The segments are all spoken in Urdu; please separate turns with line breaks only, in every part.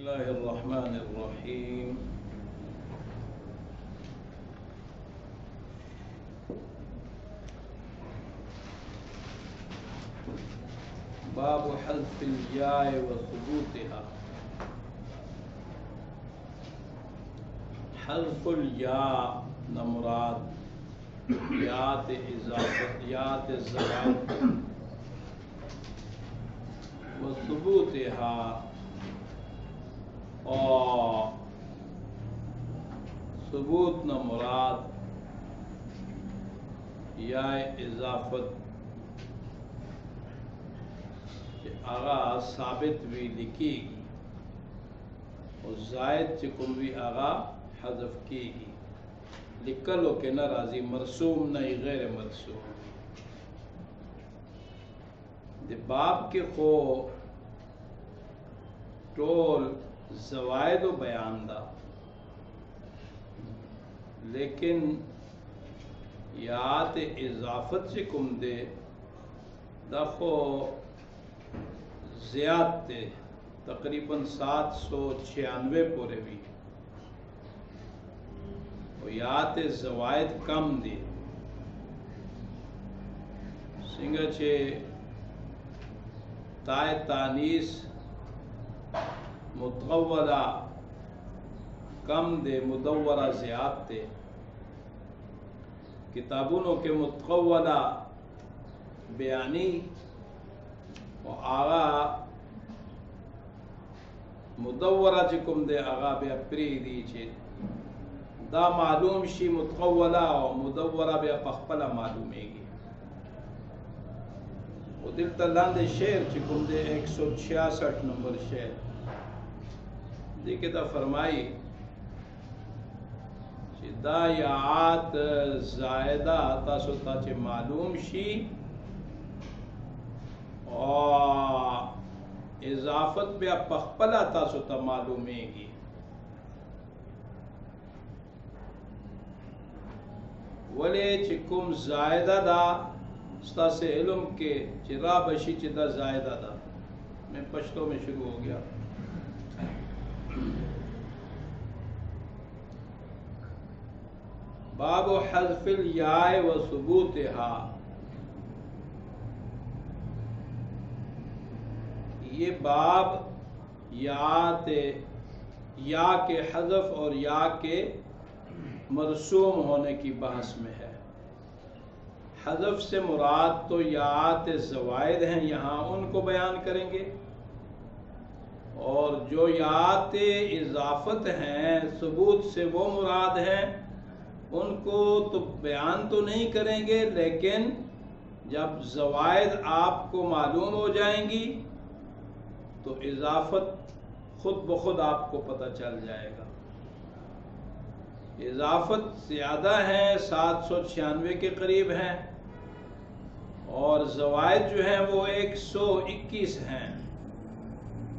الله الرحمن الرحيم. باب حذف الياء وثبوتها. حذف الياء نمراد یات اضافت یات زوائد وثبوتها اور ثبوت نمراد یا اضافت آغا ثابت بھی لکھی گی اور زائد چکم بھی آغا حذف کی گی. لکلو کے نہ راضی مرسوم نہیں غیر مرسوم. دے باب کے خو ٹول زوائد و بیان دا، لیکن یات اضافت چکم دے دا خو زیاد تے تقریباً 796 پورے بھی اور یات زوائد کم دی. سنگا چھے تائے تانیس متغورہ کم دے مدورہ زیاد تے. کتابونوں کے متغورہ بیانی و آغا مدورہ چکم دے آغا بیا پری دی چھے دا معلوم شی متقولہ و مدورہ بیا پخپلہ معلوم ہے گی. و دلتا لاندے شعر چکم دے 166 نمبر شعر دیکھے دا فرمائی چھے دا یعات زائدہ تاسو تا چھے معلوم شی اور اضافت بیا پخپلا تاسو تا معلومے گی. ولی چکم زائدہ دا ستا سے علم کے چرا بشی چی دا زائدہ دا. میں پشتوں میں شروع ہو گیا. باب حذف الیاء و ثبوتها. یہ باب یا کے حذف اور یا کے مرسوم ہونے کی بحث میں ہے. حذف سے مراد تو یات زوائد ہیں، یہاں ان کو بیان کریں گے، اور جو یات اضافت ہیں ثبوت سے وہ مراد ہیں ان کو تو بیان تو نہیں کریں گے، لیکن جب زوائد آپ کو معلوم ہو جائیں گی تو اضافت خود بخود آپ کو پتہ چل جائے گا. اضافت زیادہ ہیں، 796 کے قریب ہیں، اور زوائد جو ہیں وہ 121 ہیں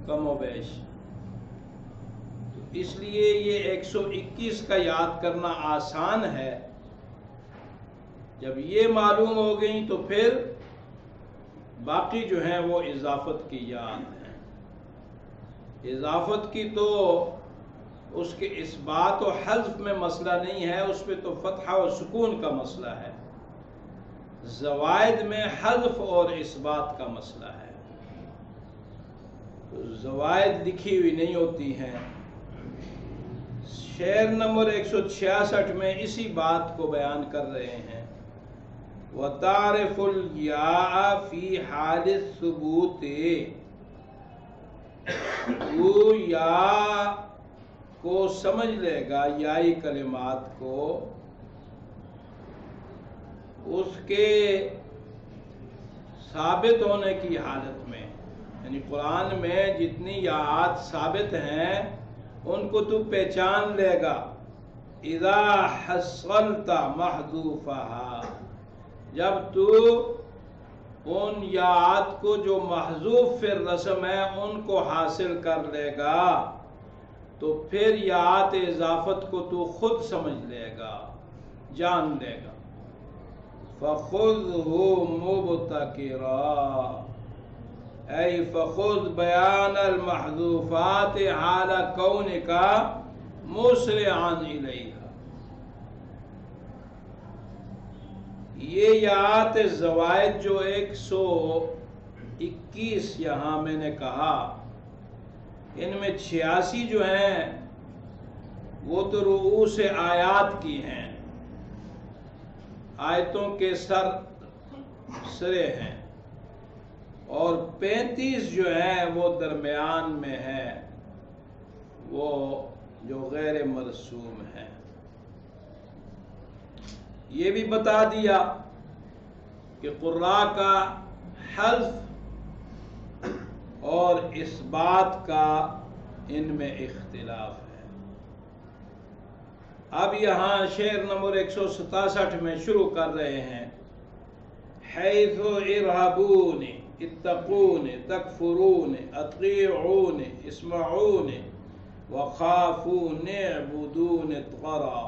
کم و بیش. تو اس لیے یہ 121 کا یاد کرنا آسان ہے. جب یہ معلوم ہو گئی تو پھر باقی جو ہیں وہ اضافت کی یاد ہیں. اضافت کی تو اس کے اثبات و حذف میں مسئلہ نہیں ہے، اس پہ تو فتحہ و سکون کا مسئلہ ہے. زوائد میں حذف اور اثبات کا مسئلہ ہے. تو زوائد لکھی ہوئی نہیں ہوتی ہیں. شعر نمبر 166 میں اسی بات کو بیان کر رہے ہیں. وَتَعْرِفُ الْيَاءَ فِي حَالِ الثُّبُوتِ. وہ یا کو سمجھ لے گا، یائی کلمات کو، اس کے ثابت ہونے کی حالت میں. یعنی قرآن میں جتنی یات ثابت ہیں ان کو تو پہچان لے گا. اذا حصلت محذوفها، جب تو ان یات کو جو محذوف فی الرسم ہے ان کو حاصل کر لے گا تو پھر یات اضافت کو تو خود سمجھ لے گا، جان لے گا. فَخُذْهُ مُبْتَكِرًا، ای فخذ بیان المحذوفات حال کونکا مسرعا الیہا. یہ یات زوائد جو 121 یہاں میں نے کہا، ان میں 86 جو ہیں وہ تو رؤوس آیات کی ہیں، آیتوں کے سرے ہیں، اور 35 جو ہیں وہ درمیان میں ہیں، وہ جو غیر مرسوم ہیں. یہ بھی بتا دیا کہ قراء کا حذف اور اس بات کا ان میں اختلاف ہے. اب یہاں شعر نمبر 167 میں شروع کر رہے ہیں. حیث ارہبون اتقون تکفرون اطیعون اسمعون وخافون اعبدون اطغرا.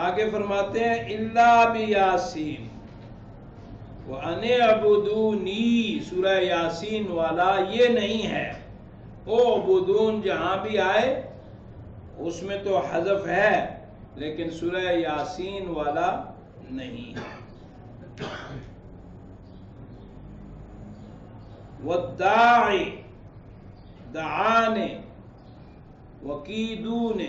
آگے فرماتے ہیں الا بیاسین وَأَنِ اعْبُدُونِی. سورہ یاسین والا یہ نہیں ہے. اعبدون جہاں بھی آئے اس میں تو حذف ہے، لیکن سورہ یاسین والا نہیں ہے. وَالدَّاعِ دعان وَكِيدُونِ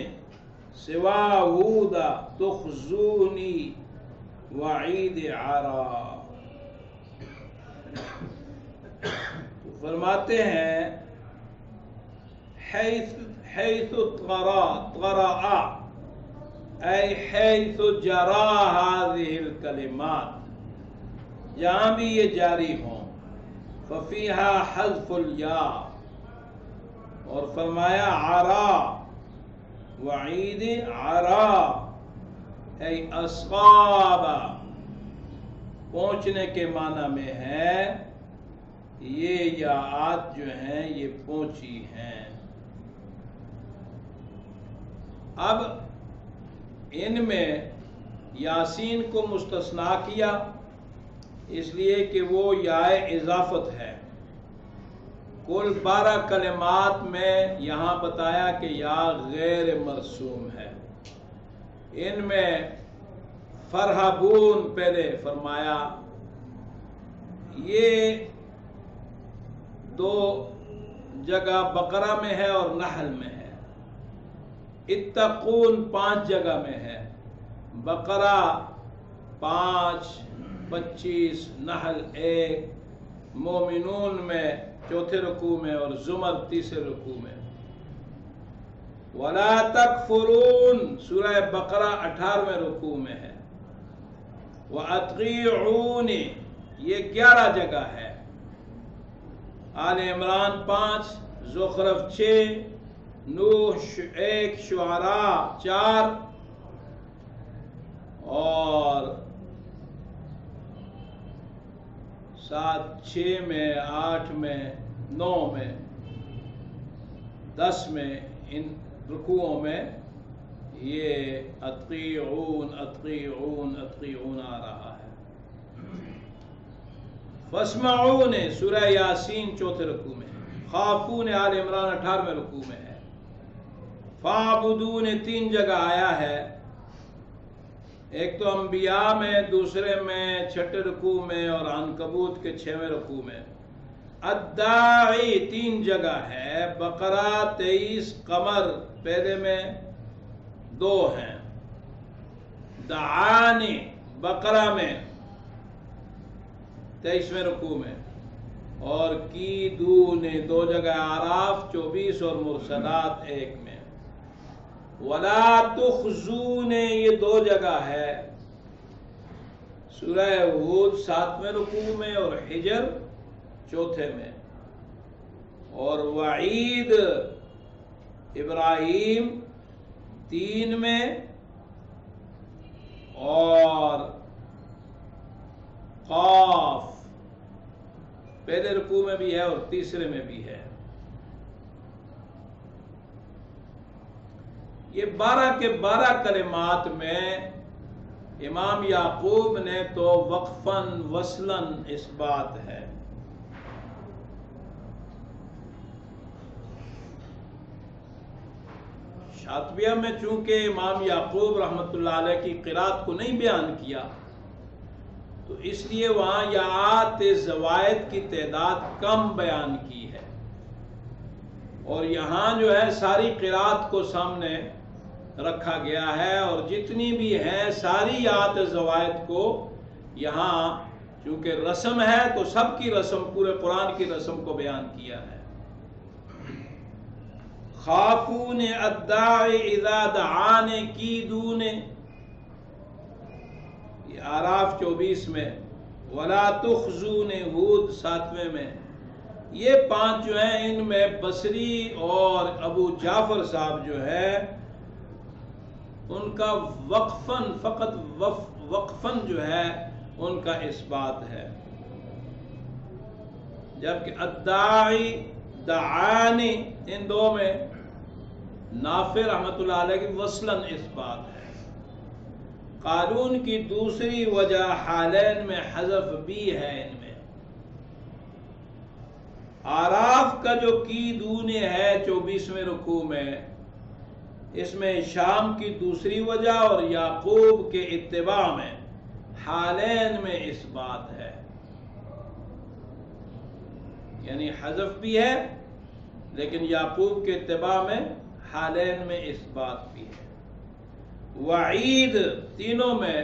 سوا ہُودَ تُخْزُونِی وعید عرا. فرماتے ہیں حیث طرأ اے حیث جرا هذه الکلمات، جہاں بھی یہ جاری ہوں، ففیہا حذف الیا، اور فرمایا عرا وعید عرا اے اصحاب، پہنچنے کے معنی میں ہے. یہ یاءات جو ہیں یہ پہنچی ہیں. اب ان میں یاسین کو مستثنا کیا اس لیے کہ وہ یائے اضافت ہے. کل 12 کلمات میں یہاں بتایا کہ یا غیر مرسوم ہے. ان میں فرحبون پہلے فرمایا، یہ 2 جگہ بقرہ میں ہے اور نحل میں ہے. اتقون 5 جگہ میں ہے، بقرہ 5 25 نحل 1 مومنون میں 4تھے رکوع میں اور زمر 3رے رکوع میں. ولا تکفرون سورہ بقرہ 18ویں رکوع میں ہے. وَأَطِیعُونِ یہ 11 جگہ ہے. آل عمران 5 زخرف 6 نوح 1 شعراء 4 اور 7 6 میں 8 میں 9 میں 10 میں ان رکوعوں میں یہ اطیعون اطیعون اطیعون آ رہا ہے. فاسمعون سورہ یاسین 4تھے رکوع میں ہے. خافون آل عمران 18ویں رکوع میں ہے. فاعبدون 3 جگہ آیا ہے، ایک تو انبیاء میں، دوسرے میں 6 رکوع میں اور عنکبوت کے 6ویں رکوع میں. الداعی 3 جگہ ہے، بقرہ 23 قمر پہلے میں 2 ہیں. دعانی بقرہ میں 23ویں رکوع میں، اور کیدون 2 جگہ اعراف 24 اور مرسلات 1 میں. ولا تخزون یہ 2 جگہ ہے، سورہ ہود 7ویں رکوع میں اور حجر 4تھے میں. اور وعید ابراہیم 3 میں اور قاف پہلے رکوع میں بھی ہے اور تیسرے میں بھی ہے. یہ 12 کے 12 کلمات میں امام یعقوب نے تو وقفاً وصلاً اس بات ہے. شاطبیہ میں چونکہ امام یعقوب رحمۃ اللہ علیہ کی قرات کو نہیں بیان کیا تو اس لیے وہاں یاءات زوائد کی تعداد کم بیان کی ہے، اور یہاں جو ہے ساری قرات کو سامنے رکھا گیا ہے، اور جتنی بھی ہیں ساری یاءات زوائد کو یہاں چونکہ رسم ہے تو سب کی رسم، پورے قرآن کی رسم کو بیان کیا ہے. خافون الداعی اذا دعان کیدون، یہ اعراف 24 میں، ولا تخزون ہود 7ویں میں. یہ 5 جو ہیں ان میں بصری اور ابو جعفر صاحب جو ہے ان کا وقفاً، فقط وقفاً جو ہے ان کا اس بات ہے، جبکہ الداعی دعانی ان دو میں نافع رحمۃ اللہ علیہ کی وصلاً اس بات ہے. قالون کی دوسری وجہ حالین میں حذف بھی ہے. ان میں آراف کا جو کیدون ہے 24ویں رکوع میں، اس میں شام کی دوسری وجہ اور یعقوب کے اتباع میں حالین میں اس بات ہے، یعنی حذف بھی ہے لیکن یعقوب کے اتباع میں حالین میں اس بات بھی ہے. وعید تینوں میں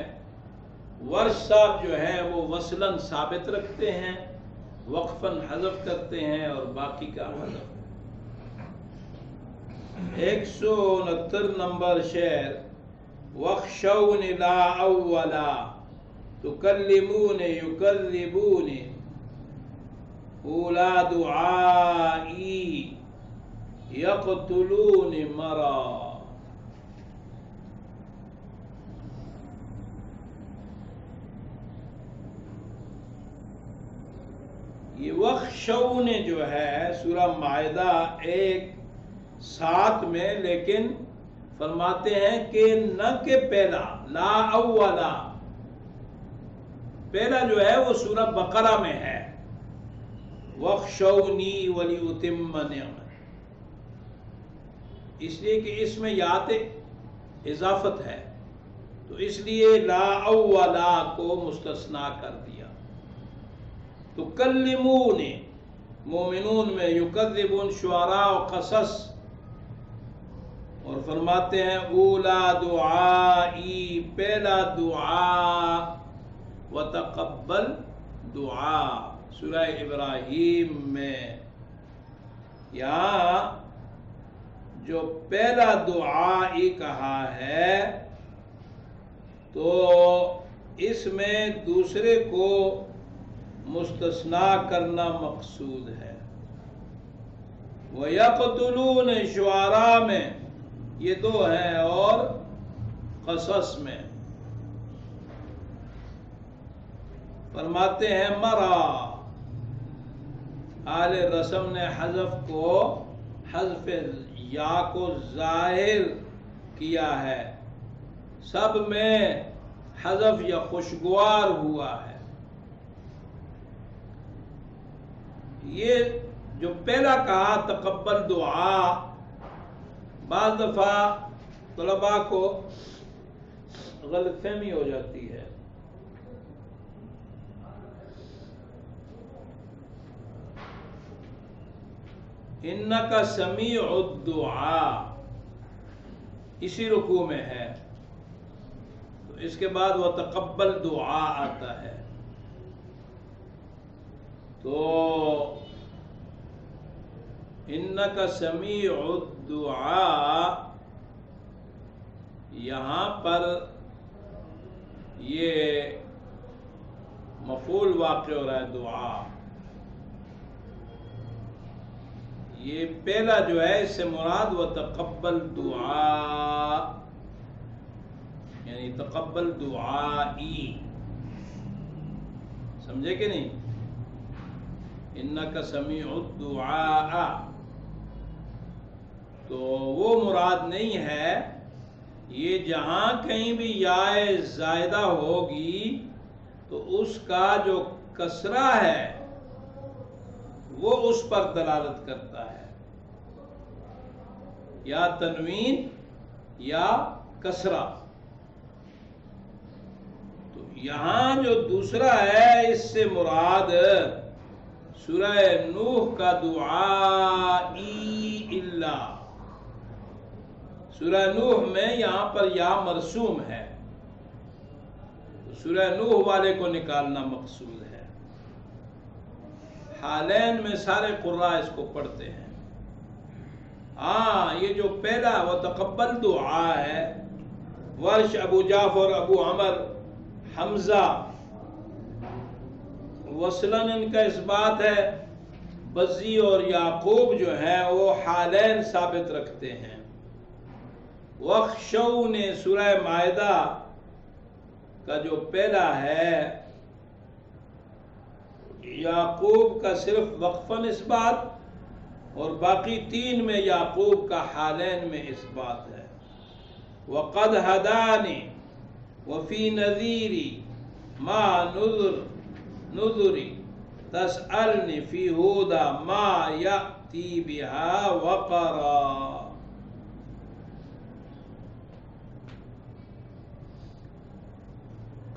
ورش صاحب جو ہے وہ وصلاً ثابت رکھتے ہیں، وقفاً حذف کرتے ہیں اور باقی کا حذف. 169 نمبر شعر، وَخْشَوْنِ لَا أَوَّلَا تُكَلِّمُونِ يُكَذِّبُونِ أُولَا دُعَائِي يَقْتُلُونِ مَرَا. یہ وَخْشَوْنِ جو ہے سورہ مائدہ 1:7 میں، لیکن فرماتے ہیں کہ نہ کہ پہلا لا اولا، پہلا جو ہے وہ سورہ بقرہ میں ہے، وَخْشَوْنِي وَلِيُتِمَّ نِعْمَتِي، اس لیے کہ اس میں یات اضافت ہے تو اس لیے لا اولا کو مستثنا کر دیا. تو کلمون مومنون میں، یکذبون شعراء و قصص، اور فرماتے ہیں اولا دعائی، پہلا دعا، وتقبل دعا سورہ ابراہیم میں. یہاں جو پہلا دعائی کہا ہے تو اس میں دوسرے کو مستثنا کرنا مقصود ہے. وَيَقْتُلُونَ شعراء میں یہ دو ہیں، اور قصص میں فرماتے ہیں مرا. اہل رسم نے حذف یا کو ظاہر کیا ہے، سب میں حذف یا خوشگوار ہوا ہے. یہ جو پہلا کہا تقبل دعا، بعض دفعہ طلباء کو غلط فہمی ہو جاتی ہے. انکا سمیع الدعاء اسی رکوع میں ہے، تو اس کے بعد وہ تقبل دعا آتا ہے. تو انکا سمیع الدعاء یہاں پر یہ مفعول واقع ہو رہا ہے دعا. یہ پہلا جو ہے اس سے مراد و تقبل دعا، یعنی تقبل دعائی، سمجھے کہ نہیں؟ انکا سمیع الدعاء تو وہ مراد نہیں ہے یہ جہاں کہیں بھی یا زائدہ ہوگی تو اس کا جو کسرہ ہے وہ اس پر دلالت کرتا ہے، یا تنوین یا کسرہ۔ تو یہاں جو دوسرا ہے اس سے مراد سورہ نوح کا دعائی اللہ، سورہ نوح میں یہاں پر یا مرسوم ہے، تو سورہ نوح والے کو نکالنا مقصود ہے۔ حالین میں سارے قراء اس کو پڑھتے ہیں۔ ہاں یہ جو پہلا وہ تقبل دعا ہے، ورش، ابو جعفر، ابو عمر، حمزہ وصلاً ان کا اس بات ہے، بزی اور یعقوب جو ہیں وہ حالین ثابت رکھتے ہیں۔ وخشو نے سورہ مائدہ کا جو پہلا ہے یعقوب کا صرف وقفاً اس بات، اور باقی تین میں یعقوب کا حالین میں اس بات ہے۔ وَقَدْ هَدَانِ وَفِي نَذِيرِ مَا نُذُرِ تَسْأَلْنِ فِي هُدَى مَا يَأْتِي بِهَا وَقَرًا۔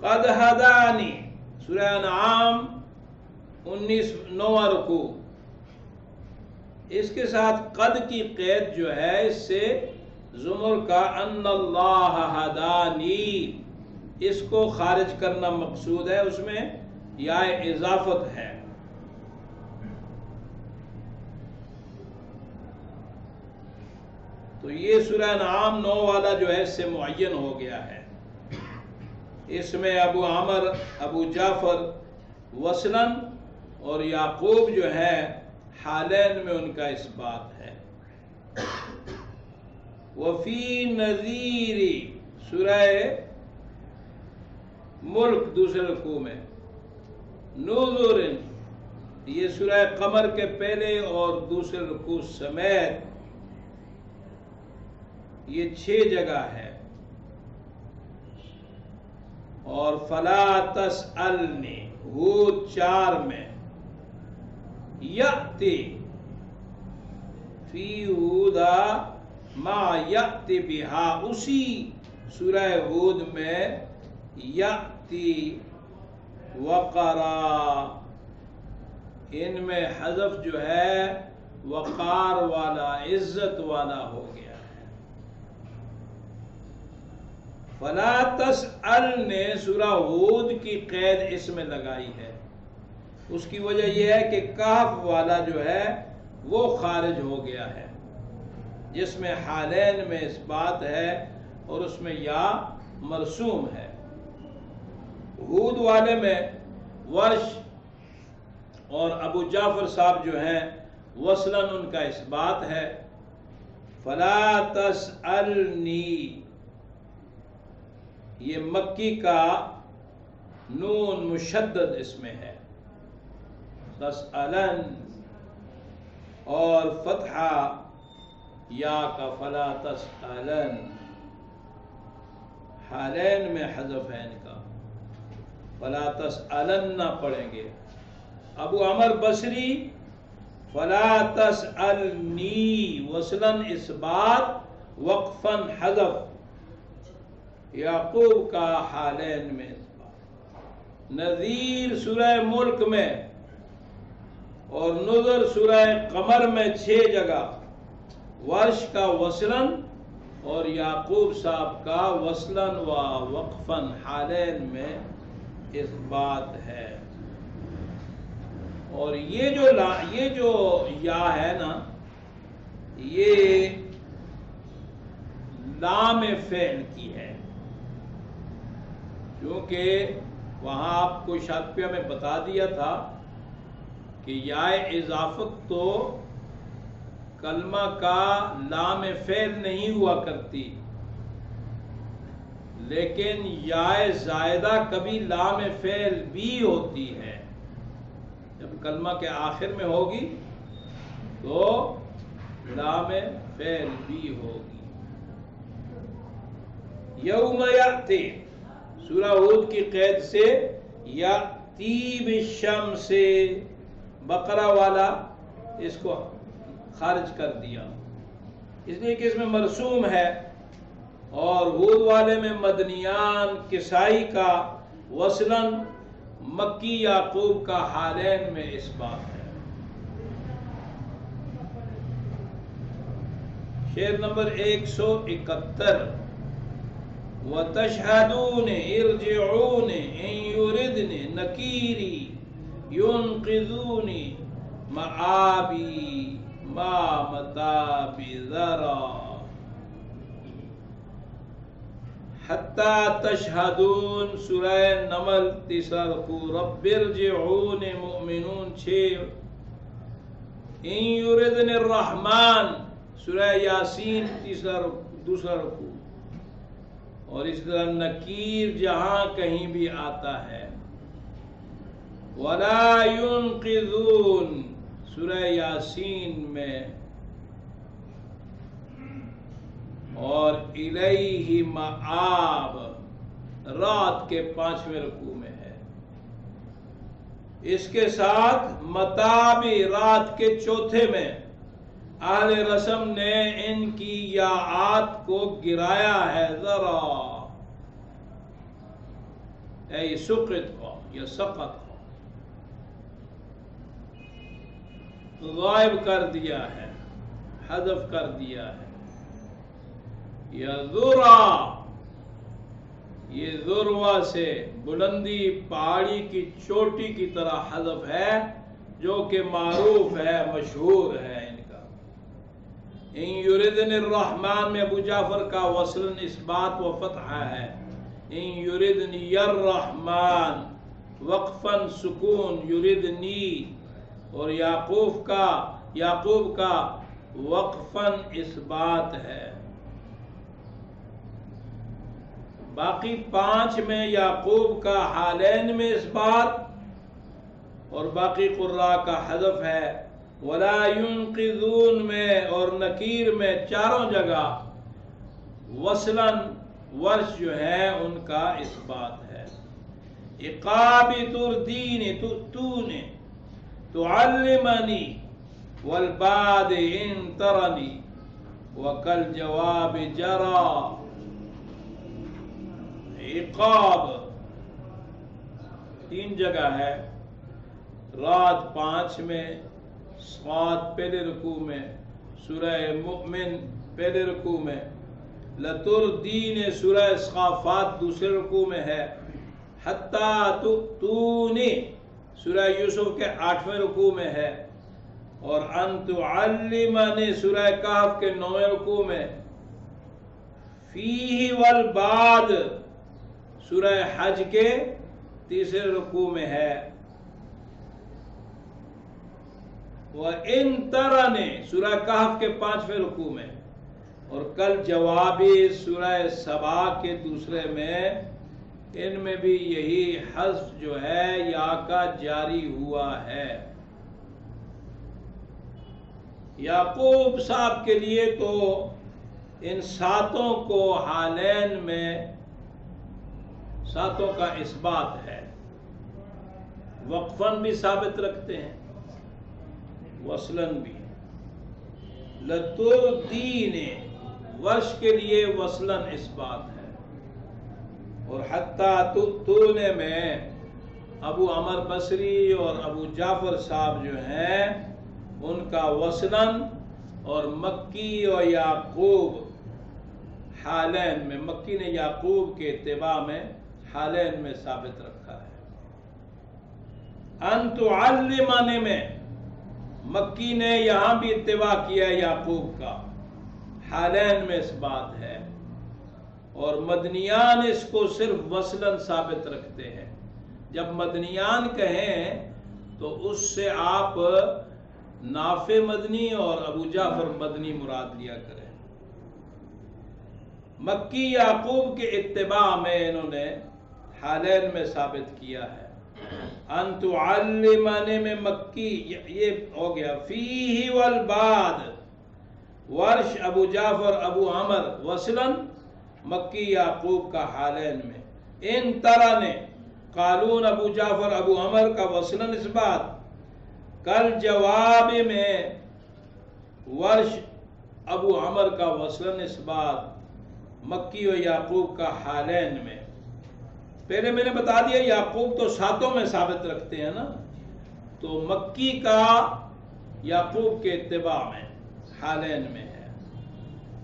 قد ہدانی، سورہ انعام 19 رکوع، اس کے ساتھ قد کی قید جو ہے اس سے زمر کا ان اللہ ہدانی اس کو خارج کرنا مقصود ہے، اس میں یا اضافت ہے۔ تو یہ سورہ انعام 9 والا جو ہے اس سے معین ہو گیا ہے۔ اس میں ابو عمر، ابو جعفر وصلاً اور یعقوب جو ہے حالین میں ان کا اس بات ہے۔ وفی نذیر، سورہ ملک دوسرے رکوع میں، نذر، یہ سورہ قمر کے پہلے اور دوسرے رکوع سمیت یہ 6 جگہ ہے۔ اور فلا تسألنی ہود 4 میں، یأتی فی ہودی ما یأتی بہا، اسی سورہ ہود میں یأتی وقرا، ان میں حذف جو ہے وقار والا، عزت والا ہو گیا۔ فلا تسأل نے سورہ ہود کی قید اس میں لگائی ہے، اس کی وجہ یہ ہے کہ کہف والا جو ہے وہ خارج ہو گیا ہے، جس میں حالین میں اس بات ہے اور اس میں یا مرسوم ہے۔ ہود والے میں ورش اور ابو جعفر صاحب جو ہیں وصلاً ان کا اس بات ہے۔ فلا تسألنی، یہ مکی کا نون مشدد اس میں ہے، تسألن، اور فتحہ یا کا فلا تسألن، حالین میں حذف ہے ان کا، فلا تسألن نہ پڑھیں گے۔ ابو عمر بصری فلا تسألنی وصلاً اس بات، وقفاً حذف، یعقوب کا حالین میں اس بات۔ نذیر سورہ ملک میں اور نذر سورہ قمر میں 6 جگہ، ورش کا وصلاً اور یعقوب صاحب کا وصلاً و وقفاً حالین میں اس بات ہے۔ اور یہ جو یا ہے نا، یہ لام فعل کی ہے، کیونکہ وہاں آپ کو شاطبیہ میں بتا دیا تھا کہ یا اضافت تو کلمہ کا لام فعل نہیں ہوا کرتی، لیکن یا زائدہ کبھی لام فعل بھی ہوتی ہے، جب کلمہ کے آخر میں ہوگی تو لام فعل بھی ہوگی۔ یوم یاتی، سورہ ہود کی قید سے یاتی بالشمس، بقرہ والا اس کو خارج کر دیا اس لیے کہ اس میں مرسوم ہے، اور ہود والے میں مدنیان کسائی کا وصلاً مکی یعقوب کا حالین میں اس بات ہے۔ شعر نمبر 171، وَتَشْهَدُونِ ارْجِعُونِ إِن يُرِدْنِ نَكِيرِي يُنْقِذُونِ مَآبِي مَا مَتَابِ ذَرَا حَتَّى تَشْهَدُونَ، سورہ نمل تیسرا رکوع، رَبِّ ارْجِعُونِ مؤمنون 6، إِن يُرِدْنِ الرَّحْمَنِ سورہ یاسین دوسرا رکوع، اور اس طرح نکیر جہاں کہیں بھی آتا ہے، وَلَا يُنْقِذُونَ سورہ یاسین میں، اور الیہ مآب رات کے 5ویں رکوع میں ہے۔ اس کے ساتھ متابی رات کے 4تھے میں اہل رسم نے ان کی یاءات کو گرایا ہے، ذرا اے سقط کو یا سقط کو غائب کر دیا ہے، حذف کر دیا ہے۔ یا ذرا، یہ ذروہ سے بلندی پہاڑی کی چوٹی کی طرح حذف ہے، جو کہ معروف ہے، مشہور ہے ان کا۔ ان یردن الرحمن میں ابو جعفر کا وصلاً اثبات و فتحہ ہے، ان یردنی الرحمن وقفاً سکون یردنی، اور یعقوب کا وقفاً اثبات ہے۔ باقی 5 میں یعقوب کا حالین میں اثبات اور باقی قراء کا حذف ہے، وَلَا يُنْقِذُونَ میں اور نکیر میں چاروں جگہ وصلاً ورش جو ہے ان کا اثبات ہے۔ عقاب تردین تؤتون تعلمنی والباد ان ترنی وکل جواب جرا، عقاب 3 جگہ ہے، رات 5 میں، صاد پہلے رکوع میں، سورہ مؤمن پہلے رکوع میں، لتردین سورہ صافات دوسرے رکوع میں ہے، حتی تؤتونی سورہ یوسف کے 8ویں رکوع میں ہے، اور ان تعلمنی سورہ کہف کے 9ویں رکوع میں، فیہ والبعد سورہ حج کے 3رے رکوع میں ہے، وَإِن تَرَنِ سورہ کہف کے 5ویں رکوع میں، اور کل جوابی سورہ سبا کے 2 میں، ان میں بھی یہی حذف جو ہے یا کا جاری ہوا ہے۔ یعقوب صاحب کے لیے تو ان 7 کو حالین میں 7 کا اثبات ہے، وقفاً بھی ثابت رکھتے ہیں، وصلاً بھی۔ لتردین ورش کے لیے وصلاً اثبات ہے، اور حتی تؤتون میں ابو عمر بصری اور ابو جعفر صاحب جو ہیں ان کا وصلاً، اور مکی و یعقوب حالین میں، مکی نے یعقوب کے اتباع میں حالین میں ثابت رکھا ہے۔ ان تعلمنی میں مکی نے یہاں بھی اتباع کیا یعقوب کا، حالین میں اس بات ہے، اور مدنیان اس کو صرف وصلاً ثابت رکھتے ہیں۔ جب مدنیان کہیں تو اس سے آپ نافع مدنی اور ابو جعفر مدنی مراد لیا کریں۔ مکی یعقوب کے اتباع میں انہوں نے حالین میں ثابت کیا ہے۔ ان تعلمنی میں مکی یہ ہو گیا، فیہ والبعد ورش ابو جعفر ابو عمر وصلاً، مکی یعقوب کا حالین میں. ان طرح نے قالون ابو جعفر ابو عمر کا وصلاً اس بات، کل جواب میں ورش ابو عمر کا وصلاً اس بات مکی و یعقوب کا حالین میں. پہلے میں نے بتا دیا یعقوب تو ساتوں میں ثابت رکھتے ہیں نا، تو مکی کا یعقوب کے اتباع میں حالین میں ہے،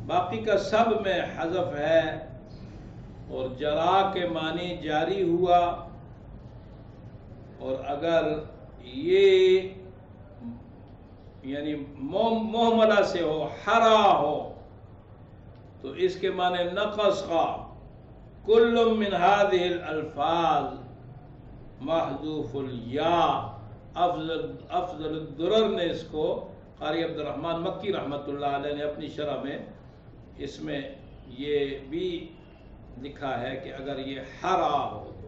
باقی کا سب میں حذف ہے. اور جرا کے معنی جاری ہوا، اور اگر یہ یعنی محملہ سے ہو، حرا ہو، تو اس کے معنی نقص کا کل من هذه الالفاظ محذوف الیا. افضل الدرر نے اس کو، قاری عبد الرحمن مکی رحمۃ اللہ علیہ نے اپنی شرح میں اس میں یہ بھی لکھا ہے کہ اگر یہ حرا ہو تو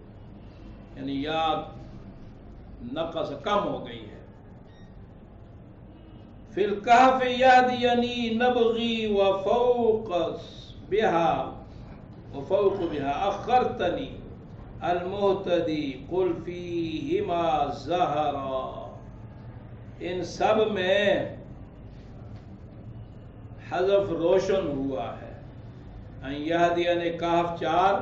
یعنی یا نقص کم ہو گئی ہے. فی الکہف یادینی نبغی وفوق بها اخرتنی المہتدی قل فیہما زہرا. ان سب میں حذف روشن ہوا ہے. یہدیہ نے کہف 4،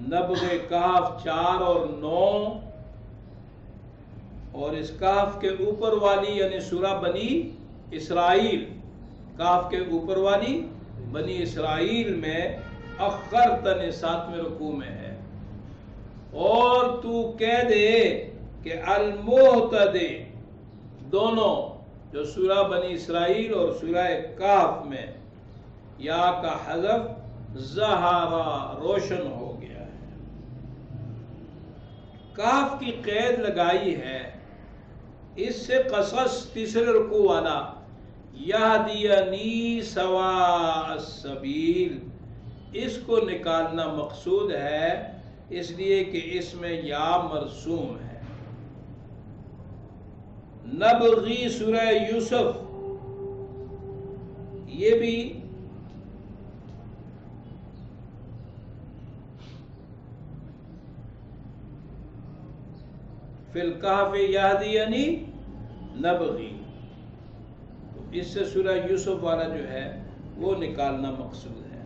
نبغ کہف 4 اور 9، اور اس کہف کے اوپر والی یعنی سورہ بنی اسرائیل، کہف کے اوپر والی بنی اسرائیل میں اخرتن 7ویں رکوع میں ہے. اور تو کہہ دے کہ المہتدی دونوں جو سورہ بنی اسرائیل اور سورہ کہف میں یا کا حذف زہرا روشن ہو گیا ہے. کہف کی قید لگائی ہے، اس سے قصص تیسرے رکوع والا یہدینی سواء السبیل اس کو نکالنا مقصود ہے، اس لیے کہ اس میں یا مرسوم ہے. نبغی سورہ یوسف یہ بھی فی الکہف یہدینی نبغی، تو اس سے سورہ یوسف والا جو ہے وہ نکالنا مقصود ہے،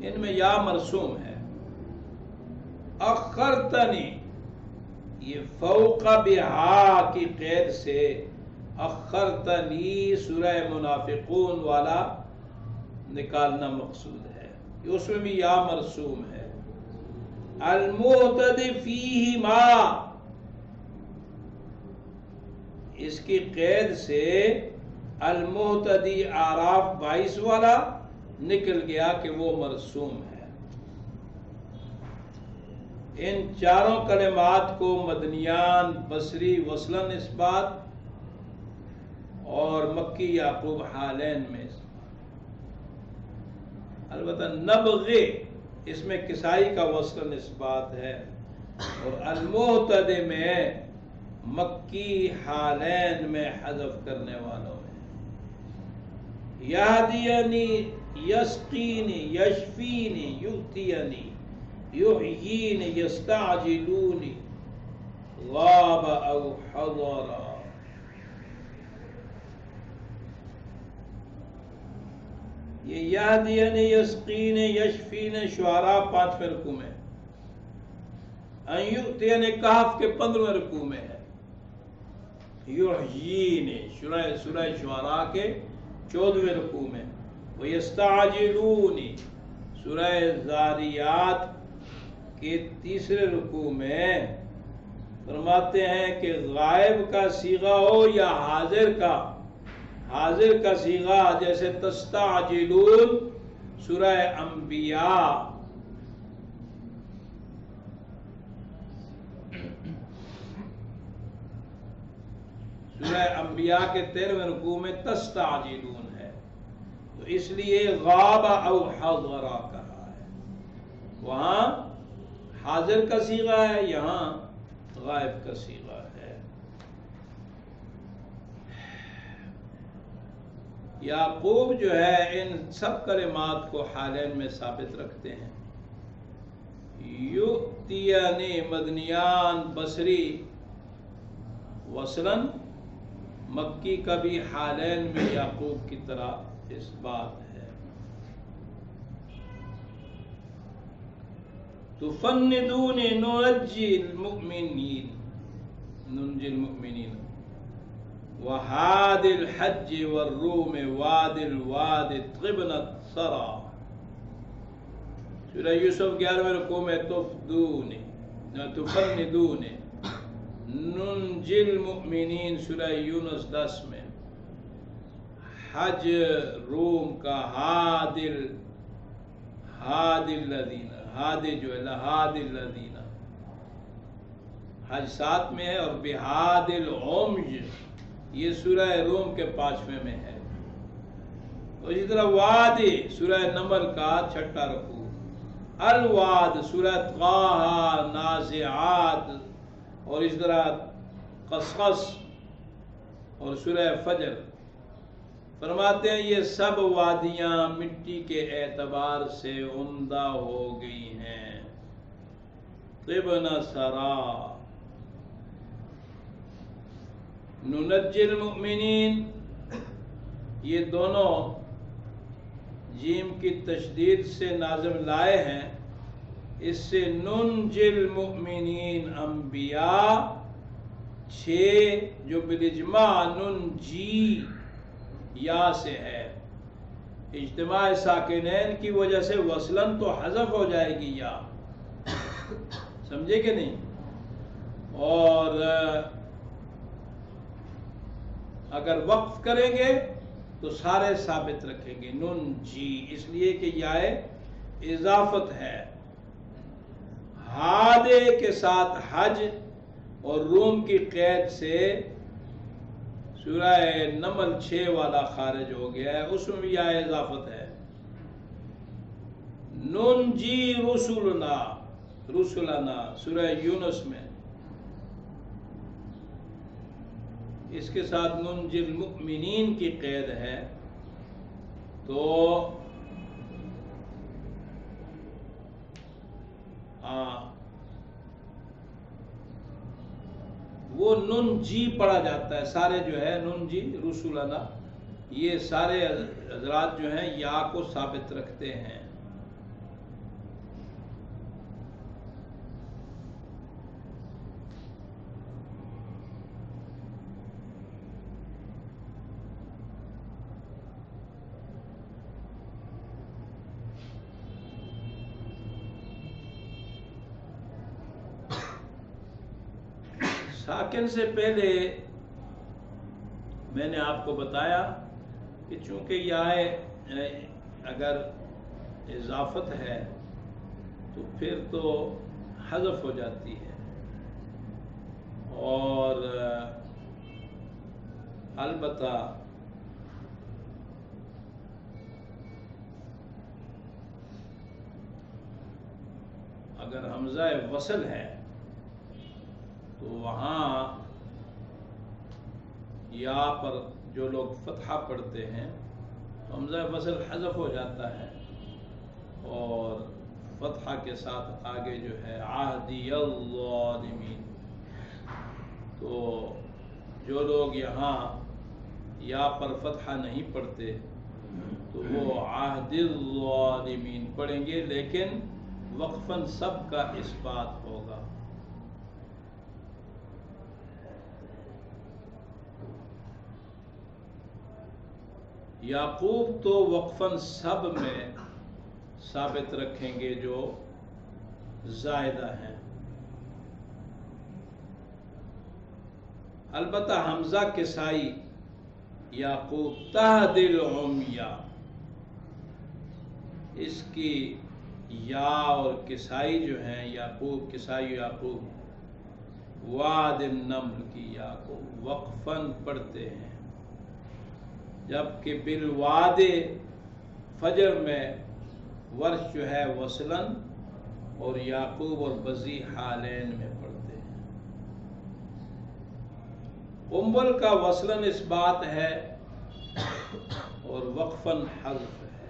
ان میں یا مرسوم ہے. اخرتنی یہ فوق بہا کی قید سے اخرتنی سورہ منافقون والا نکالنا مقصود ہے، اس میں بھی یا مرسوم ہے. المہتدی فیہما اس کی قید سے المہتدی اعراف 22 والا نکل گیا کہ وہ مرسوم ہے. ان چاروں کلمات کو مدنیان بصری وصلاً اس بات اور مکی یعقوب حالین میں اس بات. البتہ نبغ اس میں کسائی کا وصلاً اس بات ہے، اور المہتدی میں مکی حالین میں حذف کرنے والوں میں. یہدینی یسقینی یشفینی یؤتینی یحیینی یستعجلونی غاب او حضرا. یہ یہدینی یسقینی یشفینی شعراء 5ویں رکوع میں، یؤتینی کہف کے 15ویں رکوع میں ہے، یحیینی سورہ شعراء کے 14ویں رکوع میں، وَيَسْتَعْجِلُونِ سورہ زاریات کے 3رے رکوع میں. فرماتے ہیں کہ غائب کا صیغہ ہو یا حاضر کا صیغہ، جیسے تستعجلون سورہ انبیاء، سورہ انبیاء کے 13ویں رکوع میں تستعجلون ہے، تو اس لیے غاب او حضرا کہا ہے. وہاں حاضر کا صیغہ ہے، یہاں غائب کا صیغہ ہے. یعقوب جو ہے ان سب کلمات کو حالین میں ثابت رکھتے ہیں. یؤتیانی مدنیان بصری وصلاً مکی کا بھی حالین میں یعقوب کی طرح اس بات ہے. تفندون ننجی المؤمنین وحاد الحج والروم واد الواد طبنت سرا. سورہ یوسف 11 رکوع میں تفندون ننجی المؤمنین، سورہ یونس 10 میں حج روم کا ہاد الذین، ہاد جو ہے لہاد الذین، حج 7 میں ہے، اور بہاد العمج یہ سورہ روم کے 5ویں میں ہے. اور اسی طرح وادی سورہ نمل کا 6 رکوع، الواد سورہ طٰہٰ نازعات، اور اس طرح قصص اور سورہ فجر. فرماتے ہیں یہ سب وادیاں مٹی کے اعتبار سے عمدہ ہو گئی ہیں. طبن سرا. ننجی المؤمنین، یہ دونوں جیم کی تشدید سے ناظم لائے ہیں. اس سے ننجی المؤمنین انبیاء 6 جو بالاجماع ننجی یا سے ہے. اجتماع ساکنین کی وجہ سے وصلاً تو حذف ہو جائے گی یا، سمجھے کہ نہیں؟ اور اگر وقف کریں گے تو سارے ثابت رکھیں گے ننجی، اس لیے کہ یا اضافت ہے. ہادے کے ساتھ حج اور روم کی قید سے سورہ نمل 6 والا خارج ہو گیا ہے، اس میں بھی یا اضافت ہے. ننجی رسولنا سورہ یونس میں، اس کے ساتھ ننجی المؤمنین کی قید ہے. تو وہ ننجی پڑھا جاتا ہے. سارے جو ہے ننجی رسولنا، یہ سارے حضرات جو ہیں یا کو ثابت رکھتے ہیں. ساکن سے پہلے میں نے آپ کو بتایا کہ چونکہ یہ اگر اضافت ہے تو پھر تو حذف ہو جاتی ہے، اور البتہ اگر حمزہ وصل ہے تو وہاں یا پر جو لوگ فتحہ پڑھتے ہیں تو حمزہ وصل حذف ہو جاتا ہے، اور فتحہ کے ساتھ آگے جو ہے عہدی الظالمین. تو جو لوگ یہاں یا پر فتحہ نہیں پڑھتے تو وہ عہد الظالمین پڑھیں گے، لیکن وقفاً سب کا اس بات ہوگا. یعقوب تو وقفاً سب میں ثابت رکھیں گے جو زائدہ ہیں. البتہ حمزہ کسائی یعقوب تہدی العمیہ، اس کی یا اور کسائی جو ہیں یعقوب کسائی یعقوب واد النمل کی یا کو وقفاً پڑھتے ہیں، جبکہ بالواد فجر میں ورش جو ہے وصلاً اور یعقوب اور بزی حالین میں پڑھتے ہیں. قنبل کا وصلاً اس بات ہے اور وقفاً حذف ہے.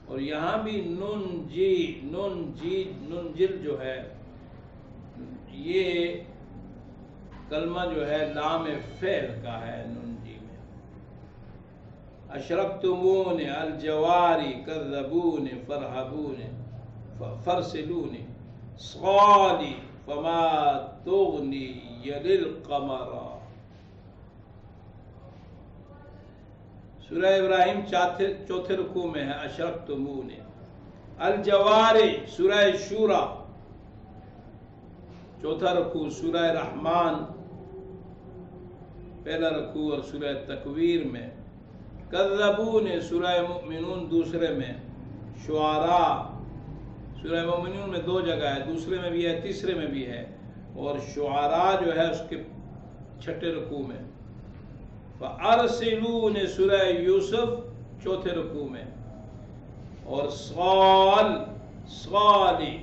اور یہاں بھی ننجل جو ہے یہ کلمہ جو ہے لام فعل کا ہے. ننجی میں اشرکتمون الجواری کذبون فرحبون فرسلون صالی فما تغنی للقمر. سورہ ابراہیم چوتھے رکوع میں ہے اشرکتمون. الجوار سورہ شورى چوتھا رکوع. سورہ رحمان پہلا رکوع اور سورہ تکویر میں. کذبون سورہ مؤمنون دوسرے میں. شعراء سورہ مؤمنون میں 2 جگہ ہے، دوسرے میں بھی ہے تیسرے میں بھی ہے. اور شعراء جو ہے اس کے چھٹے رکوع میں. فَأَرْسِلُونِ سورہ یوسف چوتھے رکوع میں. اور صالی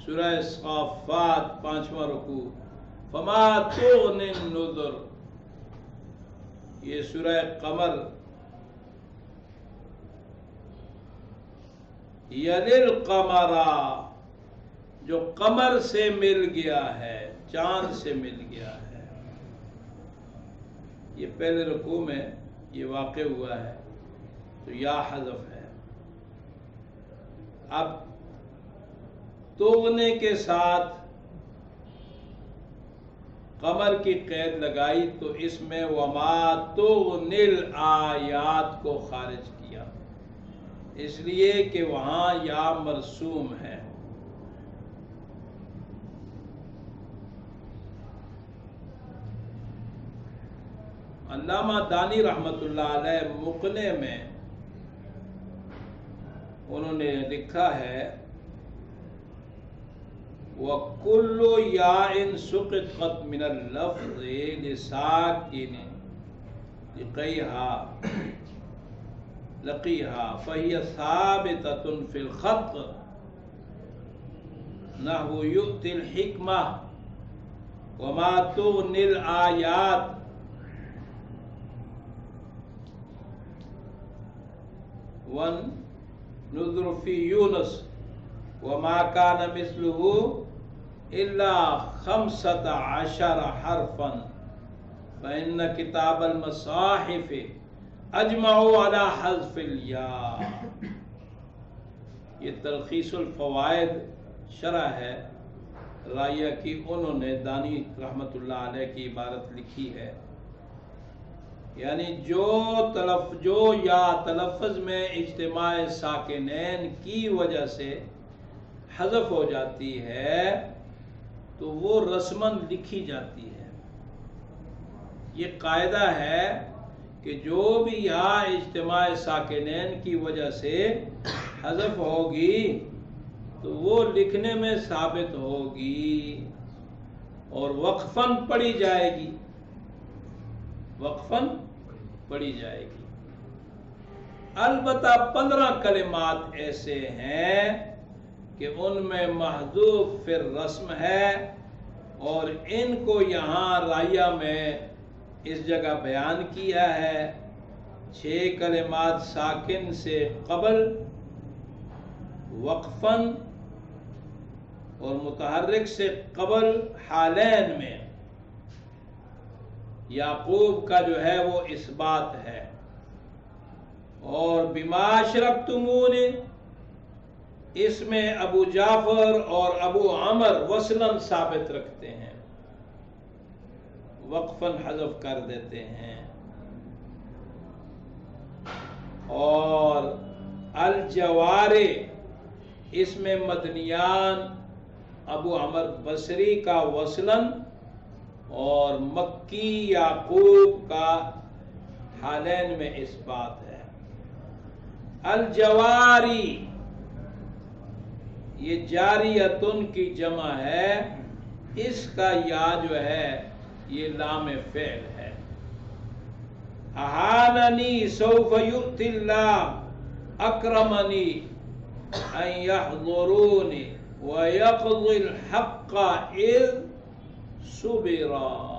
سورہ صافات 5واں رکوع. فَمَا تُغْنِ النُّذُرُ یہ سورہ قمر. یَلِلْقَمَرَ جو قمر سے مل گیا ہے، چاند سے مل گیا ہے. یہ پہلے رکوع میں یہ واقع ہوا ہے تو یا حذف ہے. اب توغنے کے ساتھ قمر کی قید لگائی تو اس میں وما تغنی الآیات کو خارج کیا، اس لیے کہ وہاں یا مرسوم ہے. علامہ دانی رحمت اللہ علیہ مقنع میں انہوں نے لکھا ہے وَكُلُّ يَاءٍ سُقِطَتْ مِنَ اللَّفْظِ لِسَاكِنٍ لَقِيهَا فَهِيَ ثَابِتَةٌ فِي الْخَطِّ نَحْوُ يُؤْتِي الْحِكْمَةَ وَمَا تُغْنِي الْآيَاتِ وَالنُّذُرُ فِي يُونُسَ وَمَا كَانَ مِثْلُهُ إِلَّا 15 حرفا فَإِنَّ كِتَابَ الْمَصَاحِفِ أَجْمَعُوا عَلَى حَذْفِ الْيَاءِ. یہ تلخیص الفوائد شرح ہے رائیہ کی. انہوں نے دانی رحمت اللہ علیہ کی عبارت لکھی ہے، یعنی جو یا تلفظ میں اجتماع ساکنین کی وجہ سے حذف ہو جاتی ہے تو وہ رسماً لکھی جاتی ہے. یہ قاعدہ ہے کہ جو بھی یا اجتماع ساکنین کی وجہ سے حذف ہوگی تو وہ لکھنے میں ثابت ہوگی اور وقفاً پڑھی جائے گی. وقفاً پڑھی جائے گی. البتہ 15 کلمات ایسے ہیں کہ ان میں محذوف فی الرسم ہے اور ان کو یہاں رائیہ میں اس جگہ بیان کیا ہے. 6 کلمات ساکن سے قبل وقفاً اور متحرک سے قبل حالین میں. یعقوب کا جو ہے وہ اثبات ہے اور بما اشرکتمون اس میں ابو جعفر اور ابو عمر وصلاً ثابت رکھتے ہیں، وقفاً حذف کر دیتے ہیں. اور الجوار اس میں مدنیان ابو عمر بصری کا وصلاً اور مکی یعقوب کا حالین میں اثبات ہے. الجواری یہ جاریتن کی جمع ہے، اس کا یا جو ہے یہ لام فعل ہے. احاننی سوف یؤتی اللہ اکرمنی ان یحضرونی وَيَقْضِي الْحَقَّ إِذْ صُبِرَا.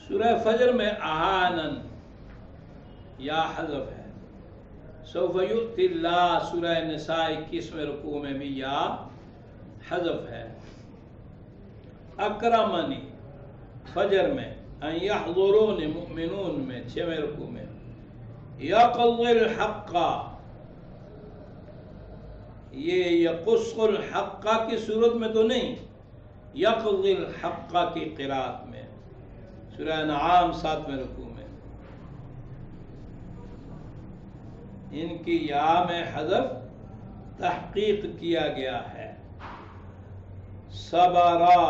سورہ فجر میں احانن یا حذف ہے. سوف یؤتی اللہ سورہ نساء 21ویں رکوع میں بھی یا حذف ہے. اکرمنی فجر میں، ان یحضرون مؤمنون میں 6ویں رکوع میں. یقضی الحق یہ یقص الحق کی صورت میں تو نہیں، یقضی الحق کی قرات میں سورہ انعام 7ویں رکوع میں. ان کی یا میں حذف تحقیق کیا گیا ہے. صبرا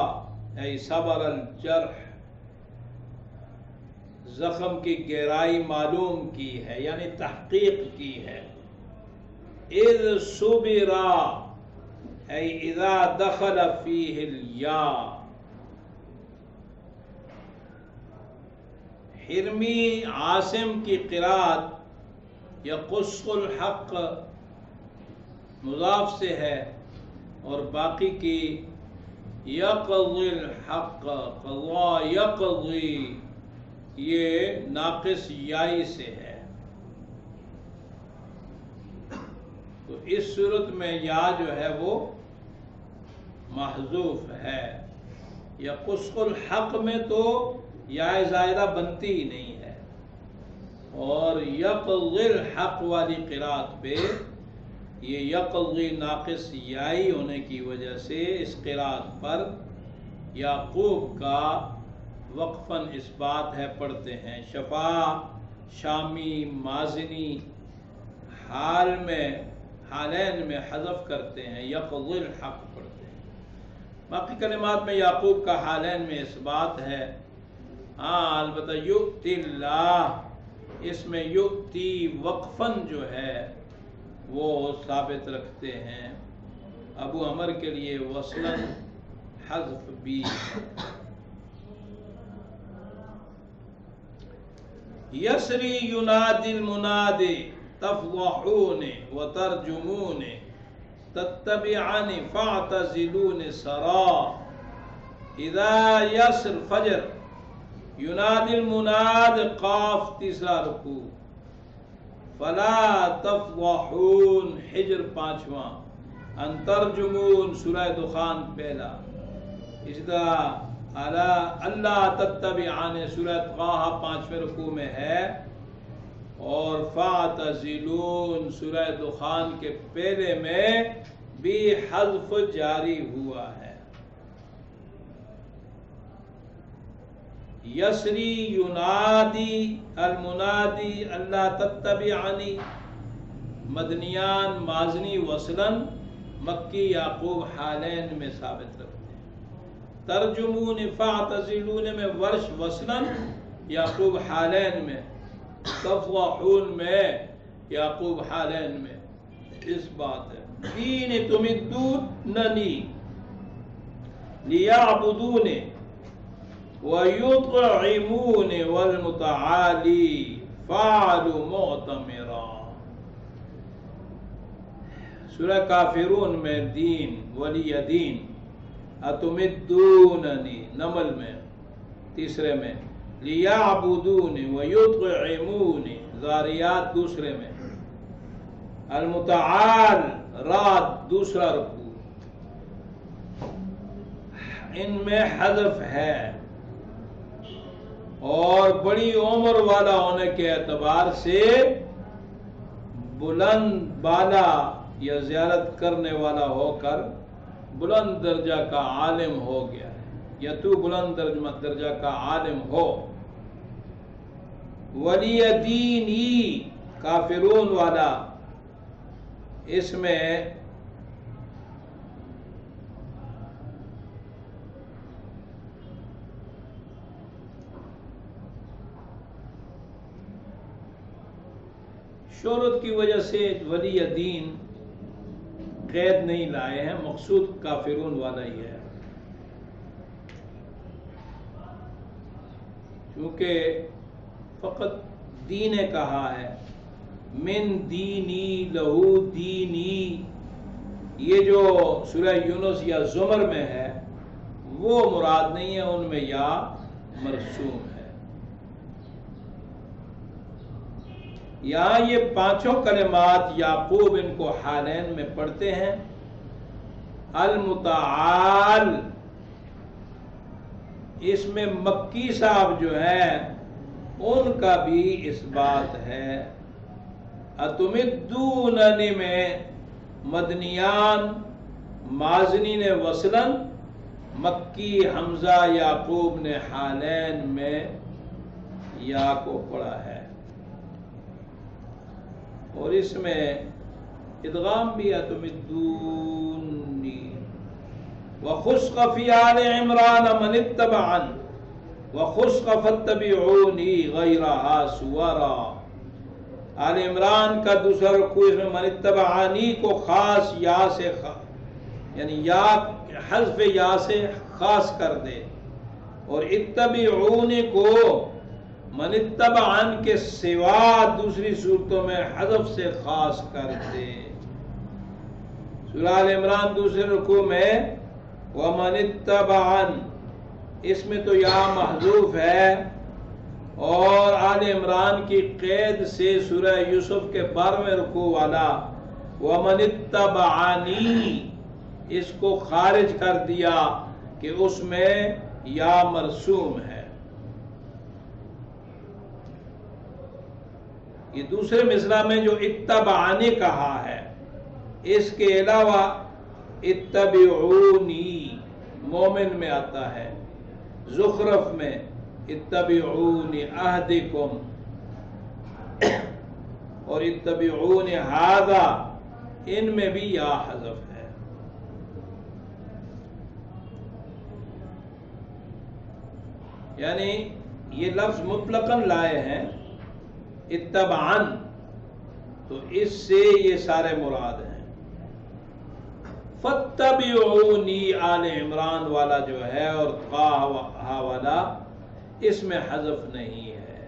ای صبر الجرح، زخم کی گہرائی معلوم کی ہے یعنی تحقیق کی ہے. اذ صبرا ای اذا دخل فیہ الیا. حرمی عاصم کی قرات یقص الحق مضاف سے ہے اور باقی کی یقضی الحق قضا یقضی یہ ناقص یائی سے ہے. تو اس صورت میں یا جو ہے وہ محذوف ہے. یقص الحق میں تو یا زائدہ بنتی ہی نہیں ہے، اور یقضی الحق والی قرات پہ یہ یقضی ناقص یائی ہونے کی وجہ سے اس قرات پر یعقوب کا وقفاً اس بات ہے پڑھتے ہیں. شفا، شامی، مازنی حال میں حالین میں حذف کرتے ہیں، یقضی الحق پڑھتے ہیں. باقی کلمات میں یعقوب کا حالین میں اس بات ہے. ہاں البتہ یؤتی اللہ اس میں یؤتی وقفاً جو ہے وہ ثابت رکھتے ہیں. ابو عمر کے لیے وصلاً حذف بھی. یسری ینادی المنادی تفضحون وترجمون تتبعان فاعتزلون سرا. اذا یسر فجر ینادی المناد قاف 3 رکوع. فلا تفضحون حجر 5واں. ان ترجمون سورہ دخان 1. اسی طرح اللہ تتبعان سورہ طٰہٰ 5ویں رکوع میں ہے، اور فاعتزلون سورہ دخان کے پہلے میں بھی حذف جاری ہوا ہے. یسری ینادی المنادی اللہ تتبعنی مدنیان مازنی وصلاً مکی یعقوب حالین میں ثابت رکھتے ہیں. ترجمون فاعتزلون میں ورش وصلاً یعقوب حالین میں، تفضحون میں یعقوب حالین میں. اس بات ہے. دین تمدوننی لیعبدون وَيُطْعِمُونِ وَالْمُتَعَالِي فَعَلُ مُعْتَمِرًا. سورہ کافرون میں دین ولی دین. اتمدوننی نمل میں 3 میں. لیعبدون ویطعمون ذاریات 2 میں. المتعال رات 2 رکوع. ان میں حذف ہے، اور بڑی عمر والا ہونے کے اعتبار سے بلند بالا یا زیارت کرنے والا ہو کر بلند درجہ کا عالم ہو گیا ہے، یا تو بلند درجہ کا عالم ہو. ولی دینی کافرون والا اس میں شہرت کی وجہ سے ولی دین قید نہیں لائے ہیں، مقصود کافرون والا ہی ہے. کیونکہ فقط دین نے کہا ہے، من دینی لہو دینی، یہ جو سورہ یونس یا زمر میں ہے وہ مراد نہیں ہے، ان میں یا مرسوم ہے۔ یہاں یہ پانچوں کلمات یعقوب ان کو حالین میں پڑھتے ہیں۔ المتعال، اس میں مکی صاحب جو ہیں ان کا بھی اس بات ہے۔ اتمدوننی میں مدنیان، مازنی نے وصلاً، مکی حمزہ یعقوب نے حالین میں یا کو پڑھا ہے، اور اس میں ادغام بھی ہے، تمدونی وخسق فی آل عمران من اتبعن وخسق فاتبعونی غیرہا سورا۔ آل عمران کا دوسرا رکوع، اس میں من اتبعانی کو خاص یا سے یعنی یا حذف یا سے خاص کر دے، اور اتبعونی کو من اتبعن کے سوا دوسری صورتوں میں حذف سے خاص کر دے۔ سورہ آل عمران دوسرے رکوع میں ومن اتبعن، اس میں تو یا محذوف ہے، اور آل عمران کی قید سے سورہ یوسف کے 12ویں رکوع والا ومن اتبعنی اس کو خارج کر دیا کہ اس میں یا مرسوم ہے۔ یہ دوسرے مصرع میں جو اتبعنی کہا ہے، اس کے علاوہ اتبعونی مومن میں آتا ہے، زخرف میں اتبعونی اہدکم، اور اتبعونی ھذا، ان میں بھی یا حذف ہے۔ یعنی یہ لفظ مطلقاً لائے ہیں اتبعن، تو اس سے یہ سارے مراد ہیں۔ فاتبعونی آل عمران والا جو ہے اور طٰہٰ والا، اس میں حذف نہیں ہے،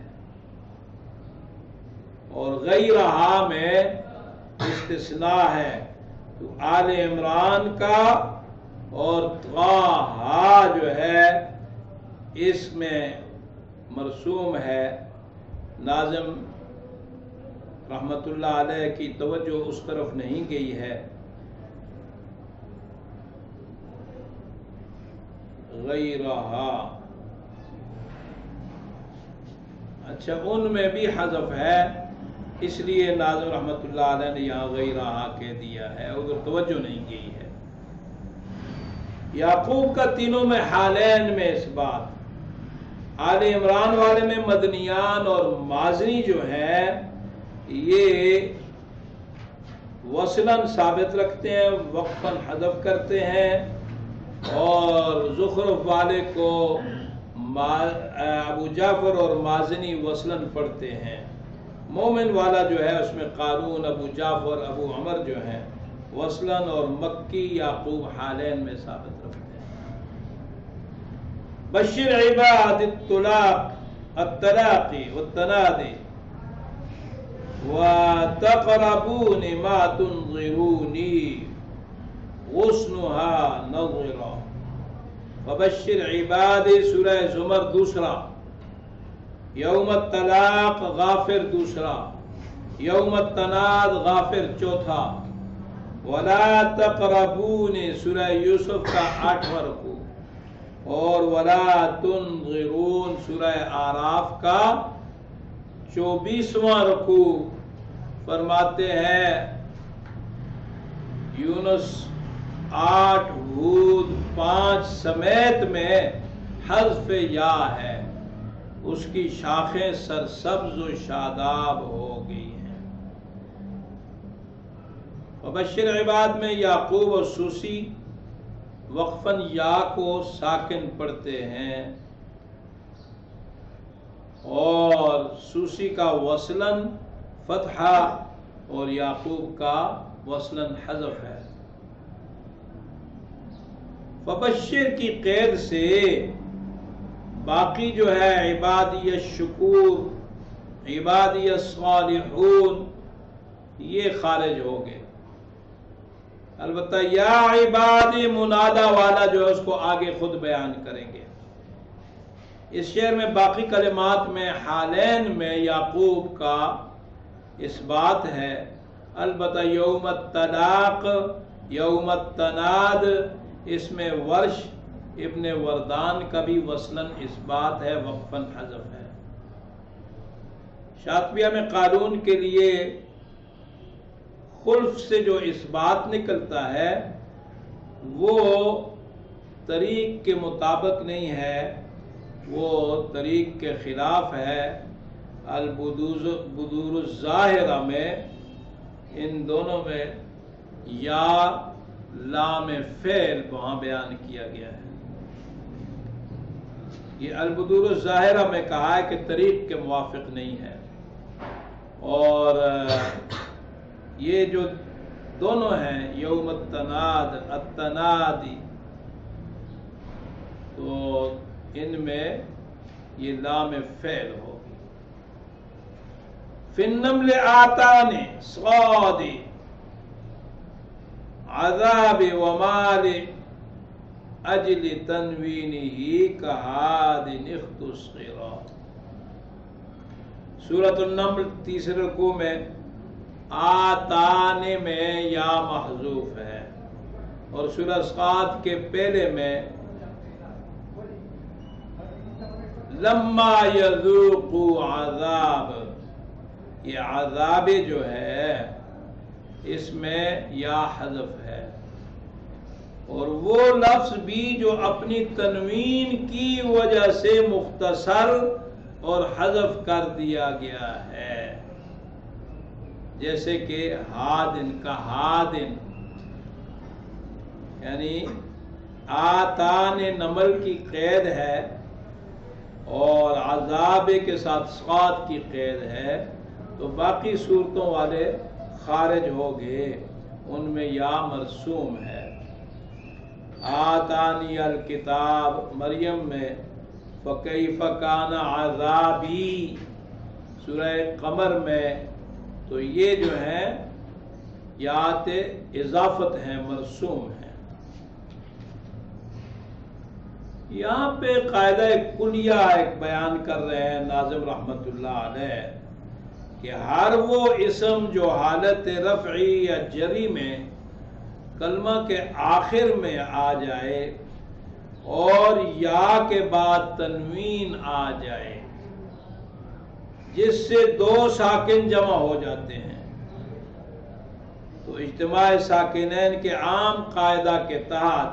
اور غیرہا میں استثناء ہے، تو آل عمران کا اور طٰہٰ جو ہے اس میں مرسوم ہے۔ ناظم رحمت اللہ علیہ کی توجہ اس طرف نہیں گئی ہے۔ غیرہا، اچھا ان میں بھی حذف ہے، اس لیے ناظم رحمت اللہ علیہ نے یہاں غیرہا کہہ دیا ہے، اگر توجہ نہیں گئی ہے۔ یعقوب کا تینوں میں حالین میں اس بات، آل عمران والے میں مدنیان اور مازنی جو ہیں یہ وصلاً ثابت رکھتے ہیں، وقفاً حذف کرتے ہیں، اور زخرف والے کو ابو جعفر اور مازنی وصلاً پڑھتے ہیں۔ مومن والا جو ہے اس میں قارون، ابو جعفر، ابو عمر جو ہیں وصلاً، اور مکی یعقوب حالین میں ثابت رکھتے ہیں۔ بشر عباد الطلاق والتنادی وتقربون ما تنظرونی غصنها نظرا۔ وبشر عباد سورہ زمر دوسرا، یوم الطلاق غافر دوسرا، یوم التناد غافر چوتھا، ولا تقربون سورہ یوسف کا 8واں رکوع، اور ولا تنظرون سورہ اعراف کا 24واں رکوع۔ فرماتے ہیں یونس 8، ہود 5 سمیت میں حذف یا ہے، اس کی شاخیں سرسبز و شاداب ہو گئی ہیں۔ وبشر عباد میں یعقوب اور سوسی وقفاً یا کو ساکن پڑھتے ہیں، اور سوسی کا وصلاً فتحہ اور یعقوب کا وصلاً حذف ہے۔ فبشر کی قید سے باقی جو ہے عبادی الشکور، عبادی الصالحون، یہ خارج ہو گئے۔ البتہ یا عبادی منادہ والا جو ہے اس کو آگے خود بیان کریں گے۔ اس شعر میں باقی کلمات میں حالین میں یعقوب کا اس بات ہے، البتہ یوم الطلاق، یوم التناد، اس میں ورش ابن وردان کا بھی وصلاً اس بات ہے، وقفاً حذف ہے۔ شاطبیہ میں قالون کے لیے خلف سے جو اس بات نکلتا ہے وہ طریق کے مطابق نہیں ہے، وہ طریق کے خلاف ہے۔ البدور الظاہرہ میں ان دونوں میں یا لام فعل وہاں بیان کیا گیا ہے۔ یہ البدور الظاہرہ میں کہا ہے کہ طریق کے موافق نہیں ہے، اور یہ جو دونوں ہیں یوم التناد، التنادی، تو ان میں یہ لام فعل ہوگی۔ فی النمل آتان صاد عذاب ومال اجل تنوینہ کہاد اختصرا۔ سورۃ النمل تیسرے رکوع میں آتان میں یا محذوف ہے، اور سورہ صاد کے پہلے میں لما یذوقوا عذاب، یہ عذاب جو ہے اس میں یا حذف ہے، اور وہ لفظ بھی جو اپنی تنوین کی وجہ سے مختصر اور حذف کر دیا گیا ہے، جیسے کہ ہادن کا ہادن، یعنی آتان نمل کی قید ہے اور عذاب کے ساتھ صاد کی قید ہے، تو باقی صورتوں والے خارج ہو گئے، ان میں یا مرسوم ہے۔ آتانی الکتاب مریم میں فکیف کان عذابی، سورہ قمر میں تو یہ جو ہیں یات اضافت ہیں، مرسوم ہیں۔ یہاں پہ قاعدہ کلیہ ایک بیان کر رہے ہیں ناظم رحمت اللہ علیہ کہ ہر وہ اسم جو حالت رفعی یا جری میں کلمہ کے آخر میں آ جائے اور یا کے بعد تنوین آ جائے، جس سے دو ساکن جمع ہو جاتے ہیں، تو اجتماع ساکنین کے عام قاعدہ کے تحت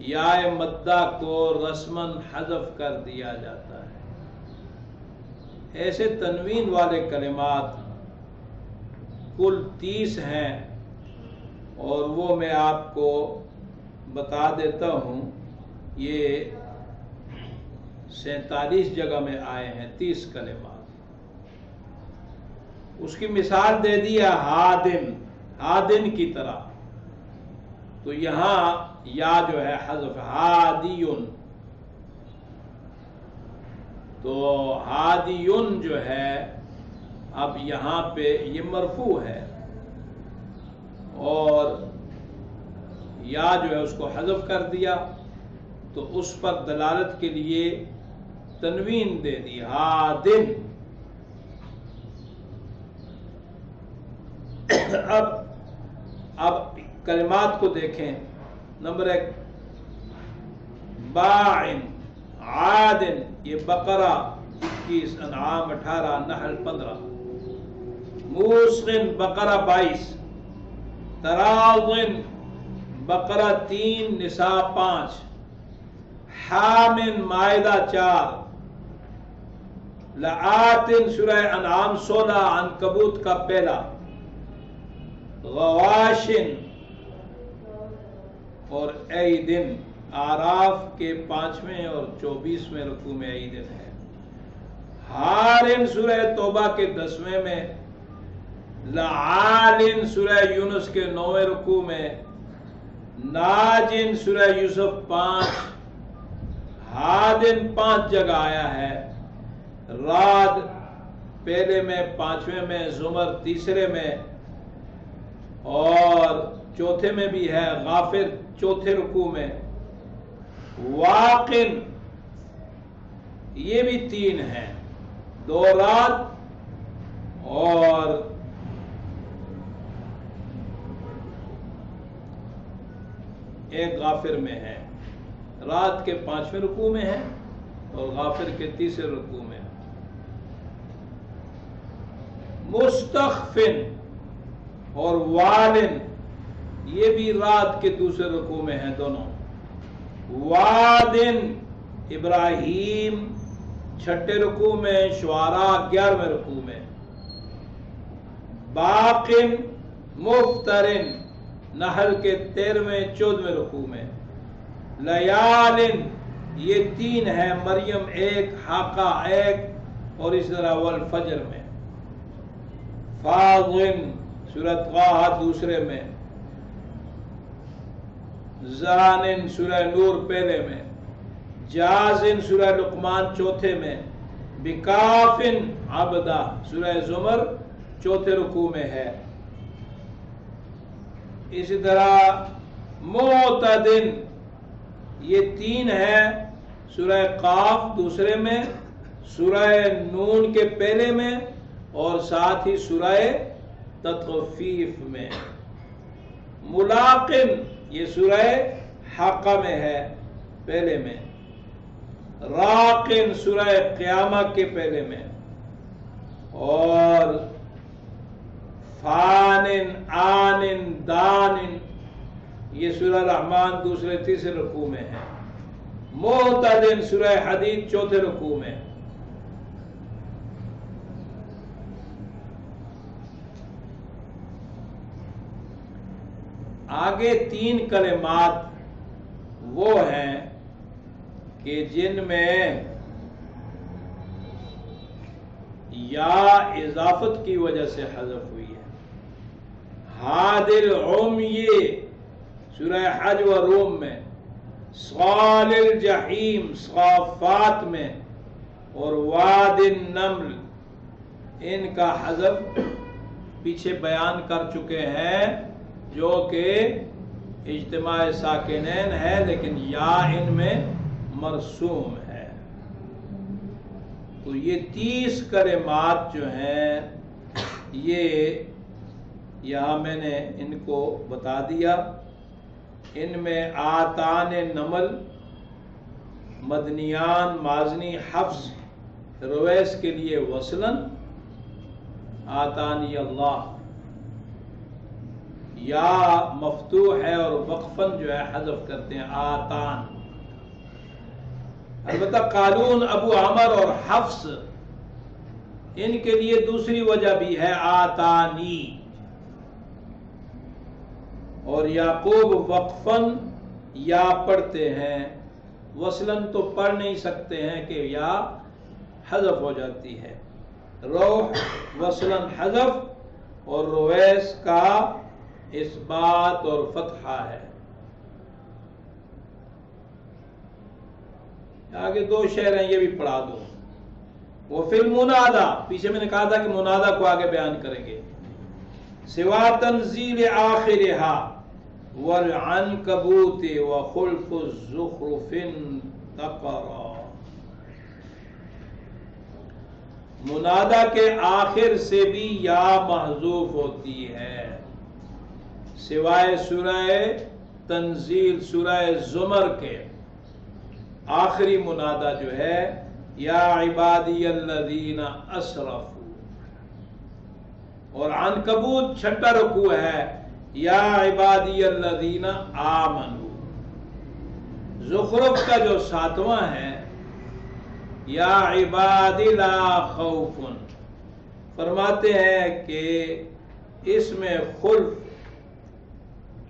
یا مدہ کو رسماً حذف کر دیا جاتا ہے۔ ایسے تنوین والے کلمات کل 30 ہیں، اور وہ میں آپ کو بتا دیتا ہوں، یہ 47 جگہ میں آئے ہیں 30 کلمات۔ اس کی مثال دے دی ہے ہادن، ہادن کی طرح، تو یہاں یا جو ہے حذف، ہادیون، تو ہادیون جو ہے اب یہاں پہ یہ مرفوع ہے، اور یا جو ہے اس کو حذف کر دیا، تو اس پر دلالت کے لیے تنوین دے دی ہادن۔ اب کلمات کو دیکھیں۔ نمبر 1 باعن، عادن، یہ بقرہ 21، انعام 18، نحل 15، موسقن بقرہ 22، تراضن بقرہ 3، نساء 5، حامن مائدہ 4، لآتن سورہ انعام 16، عنکبوت کا پہلا، غواشن اور عیدن اعراف کے 5ویں اور 24ویں رکوع میں عیدن ہے۔ ہارن سورہ توبہ کے 10ویں میں، لعالن سورہ یونس کے 9ویں رکوع میں، ناجن سورہ یوسف 5، ہادن 5 جگہ آیا ہے، راد پہلے میں، 5ویں میں، زمر تیسرے میں، اور چوتھے میں بھی ہے، غافر چوتھے رکوع میں، واقن یہ بھی 3 ہیں، 2 رات اور ایک غافر میں ہے، رات کے 5ویں رکوع میں ہے اور غافر کے تیسرے رکوع میں۔ مستخفن اور والن یہ بھی رات کے دوسرے رکوع میں ہیں دونوں۔ وادن ابراہیم 6 رکوع میں، شعراء 11ویں رکوع میں۔ باقن مفترن نحل کے 13ویں 14ویں رکوع میں۔ لیالن یہ 3 ہیں، مریم 1، حاقہ 1 اور اس طرح والفجر میں۔ فاضن سورۃ طٰہٰ دوسرے میں، زانن سورہ نور پہلے میں، جازن سورہ لقمان چوتھے میں، بکافن عبدہ سورہ زمر چوتھے رکوع میں ہے۔ اسی طرح معتدن یہ 3 ہے، سورہ قاف دوسرے میں، سورہ نون کے پہلے میں اور ساتھ ہی سورہ تطفیف میں۔ ملاقن یہ سورہ حاقہ میں ہے پہلے میں۔ راقن سورہ قیامہ کے پہلے میں، اور فانن آنن دانن یہ سورہ رحمان دوسرے تیسرے رکوع میں ہے۔ معتدن سورہ حدید چوتھے رکوع میں۔ آگے 3 کلمات وہ ہیں کہ جن میں یا اضافت کی وجہ سے حذف ہوئی ہے۔ ہادل عمی سورہ حج و روم میں، صال الجحیم صافات میں، اور واد النمل ان کا حذف پیچھے بیان کر چکے ہیں، جو کہ اجتماع ساکنین ہے لیکن یا ان میں مرسوم ہے۔ تو یہ 30 کلمات جو ہیں یہ یہاں میں نے ان کو بتا دیا۔ ان میں آتان نمل، مدنیان مازنی حفظ رویس کے لیے وصلاً آتانی اللہ، یا مفتوح ہے اور وقفاً جو ہے حذف کرتے ہیں آتان۔ البتہ قالون، ابو عمر اور حفص ان کے لیے دوسری وجہ بھی ہے آتانی، اور یعقوب وقفاً یا پڑھتے ہیں، وصلاً تو پڑھ نہیں سکتے ہیں کہ یا حذف ہو جاتی ہے۔ روح وصلاً حذف اور رویس کا اثبات اور فتحہ ہے۔ آگے 2 شعر ہیں، یہ بھی پڑھا دو۔ وہ فی المنادا، پیچھے میں نے کہا تھا کہ منادا کو آگے بیان کریں گے۔ سوا تنزیل آخرہا والعنکبوت وخلف الزخرف تقرا، منادا کے آخر سے بھی یا محذوف ہوتی ہے، سوائے سورہ تنزیل سورہ زمر کے آخری منادا جو ہے یا عبادی الذین اسرفوا، اور عنکبوت 6 رکوع ہے یا عبادی الذین آمنوا۔ زخرف کا جو 7واں ہے یا عبادی لا خوف، فرماتے ہیں کہ اس میں خلف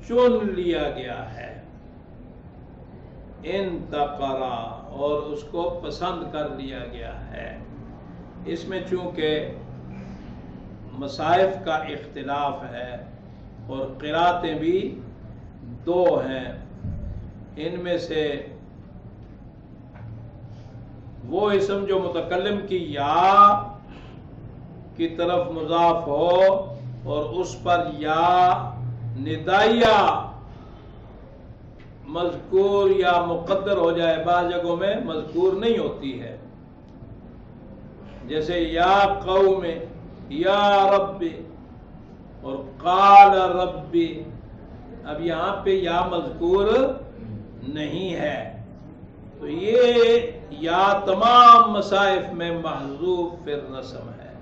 چن لیا گیا ہے، انتقرا اور اس کو پسند کر لیا گیا ہے۔ اس میں چونکہ مصائف کا اختلاف ہے اور قراتیں بھی 2 ہیں، ان میں سے وہ اسم جو متکلم کی یا کی طرف مضاف ہو اور اس پر یا ندائیہ مذکور یا مقدر ہو جائے، بعض جگہوں میں مذکور نہیں ہوتی ہے، جیسے یا قوم، یا رب اور قال ربی، اب یہاں پہ یا مذکور نہیں ہے، تو یہ یا تمام مصائف میں محذوف فی الرسم ہے۔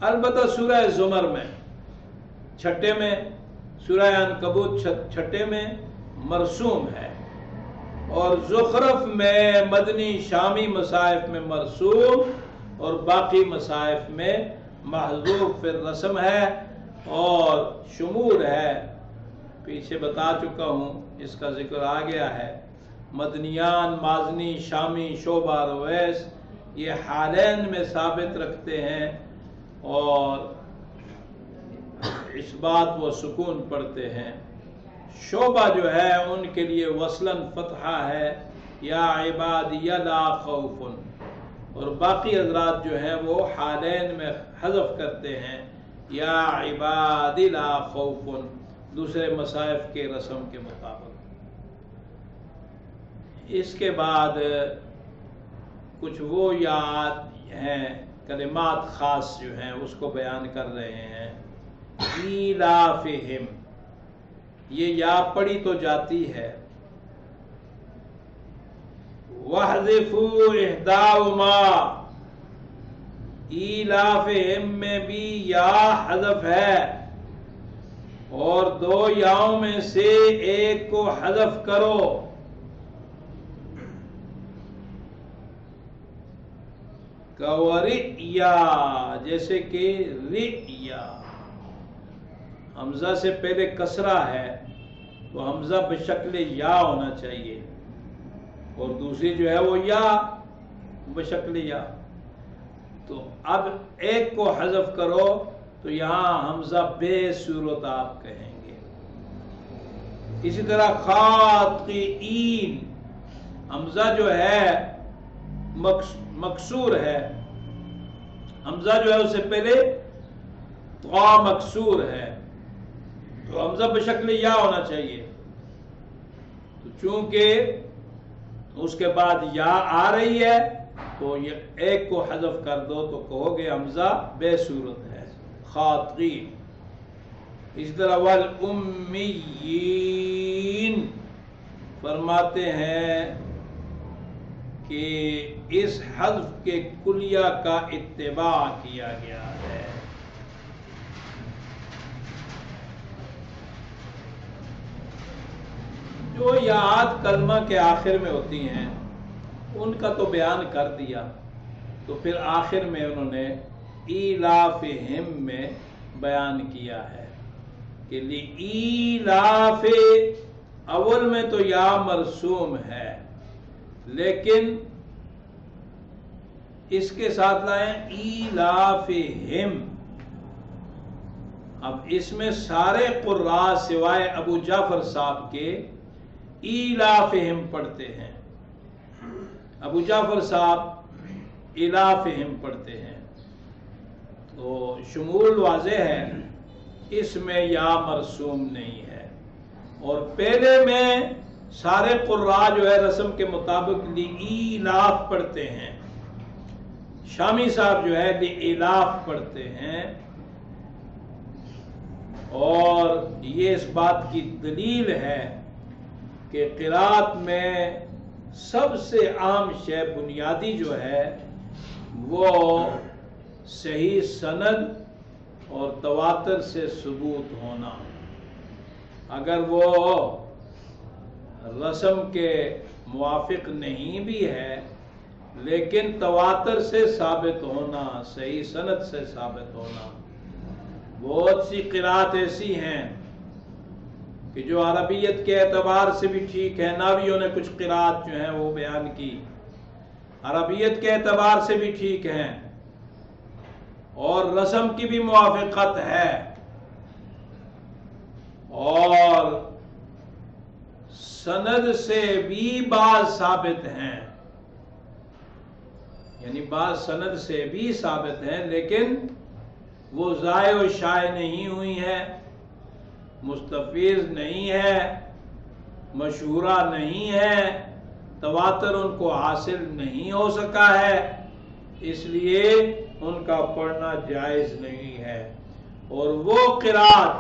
البتہ سورہ زمر میں چھٹے میں، سورہ عنکبوت چھٹے میں مرسوم ہے، اور زخرف میں مدنی شامی مصائف میں مرسوم اور باقی مصائف میں محذوف فی الرسم ہے، اور شمول ہے، پیچھے بتا چکا ہوں، اس کا ذکر آ گیا ہے۔ مدنیان، مازنی، شامی، شعبہ، رویس یہ حالین میں ثابت رکھتے ہیں اور اثبات و سکون پڑھتے ہیں۔ شعبہ جو ہے ان کے لیے وصلاً فتحہ ہے، یا عبادی لا خوف، اور باقی حضرات جو ہیں وہ حالین میں حذف کرتے ہیں، یا عبادی لا خوف، دوسرے مصائف کے رسم کے مطابق۔ اس کے بعد کچھ وہ یاد ہیں، کلمات خاص جو ہیں اس کو بیان کر رہے ہیں۔ ایلافہم، یہ یا پڑھی تو جاتی ہے، وَاحْذِفُوا إِحْدَاهُمَا، ایلافہم میں بھی یا حذف ہے، اور دو یاؤں میں سے ایک کو حذف کرو۔ کَوَرِئْیَا، جیسے کہ رِئْیَا، حمزہ سے پہلے کسرہ ہے تو حمزہ بشکل یا ہونا چاہیے، اور دوسری جو ہے وہ یا بشکل یا، تو اب ایک کو حذف کرو تو یہاں حمزہ بے صورت آپ کہیں گے۔ اسی طرح خاطئین، حمزہ جو ہے مکسور ہے، حمزہ جو ہے اس سے پہلے طا مکسور ہے، تو حمزہ بشکل یا ہونا چاہیے، تو چونکہ اس کے بعد یا آ رہی ہے تو یہ ایک کو حذف کر دو تو کہو گے حمزہ بے صورت ہے، خاطئین۔ اس طرح والامیین، فرماتے ہیں کہ اس حذف کے کلیہ کا اتباع کیا گیا ہے۔ جو یاد کلمہ کے آخر میں ہوتی ہیں ان کا تو بیان کر دیا، تو پھر آخر میں انہوں نے ایلافہم میں بیان کیا ہے کہ ایلاف، اول میں تو یا مرسوم ہے، لیکن اس کے ساتھ لائیں ایلافہم۔ اب اس میں سارے قراء سوائے ابو جعفر صاحب کے ایلافہم پڑھتے ہیں، ابو جعفر صاحب ایلافہم پڑھتے ہیں، تو شمول واضح ہے، اس میں یا مرسوم نہیں ہے، اور پہلے میں سارے قراء جو ہے رسم کے مطابق ایلاف پڑھتے ہیں، شامی صاحب جو ہے ایلاف پڑھتے ہیں، اور یہ اس بات کی دلیل ہے کہ قرات میں سب سے عام شے بنیادی جو ہے وہ صحیح سند اور تواتر سے ثبوت ہونا، اگر وہ رسم کے موافق نہیں بھی ہے لیکن تواتر سے ثابت ہونا، صحیح سند سے ثابت ہونا۔ بہت سی قرات ایسی ہیں کہ جو عربیت کے اعتبار سے بھی ٹھیک ہے، ناویوں نے کچھ قرات جو ہیں وہ بیان کی، عربیت کے اعتبار سے بھی ٹھیک ہیں اور رسم کی بھی موافقت ہے، اور سند سے بھی بعض ثابت ہیں، بعض سند سے بھی ثابت ہیں لیکن وہ ضائع و شائع نہیں ہوئی ہیں، مستفیض نہیں ہے، مشہورہ نہیں ہے، تواتر ان کو حاصل نہیں ہو سکا ہے، اس لیے ان کا پڑھنا جائز نہیں ہے۔ اور وہ قرات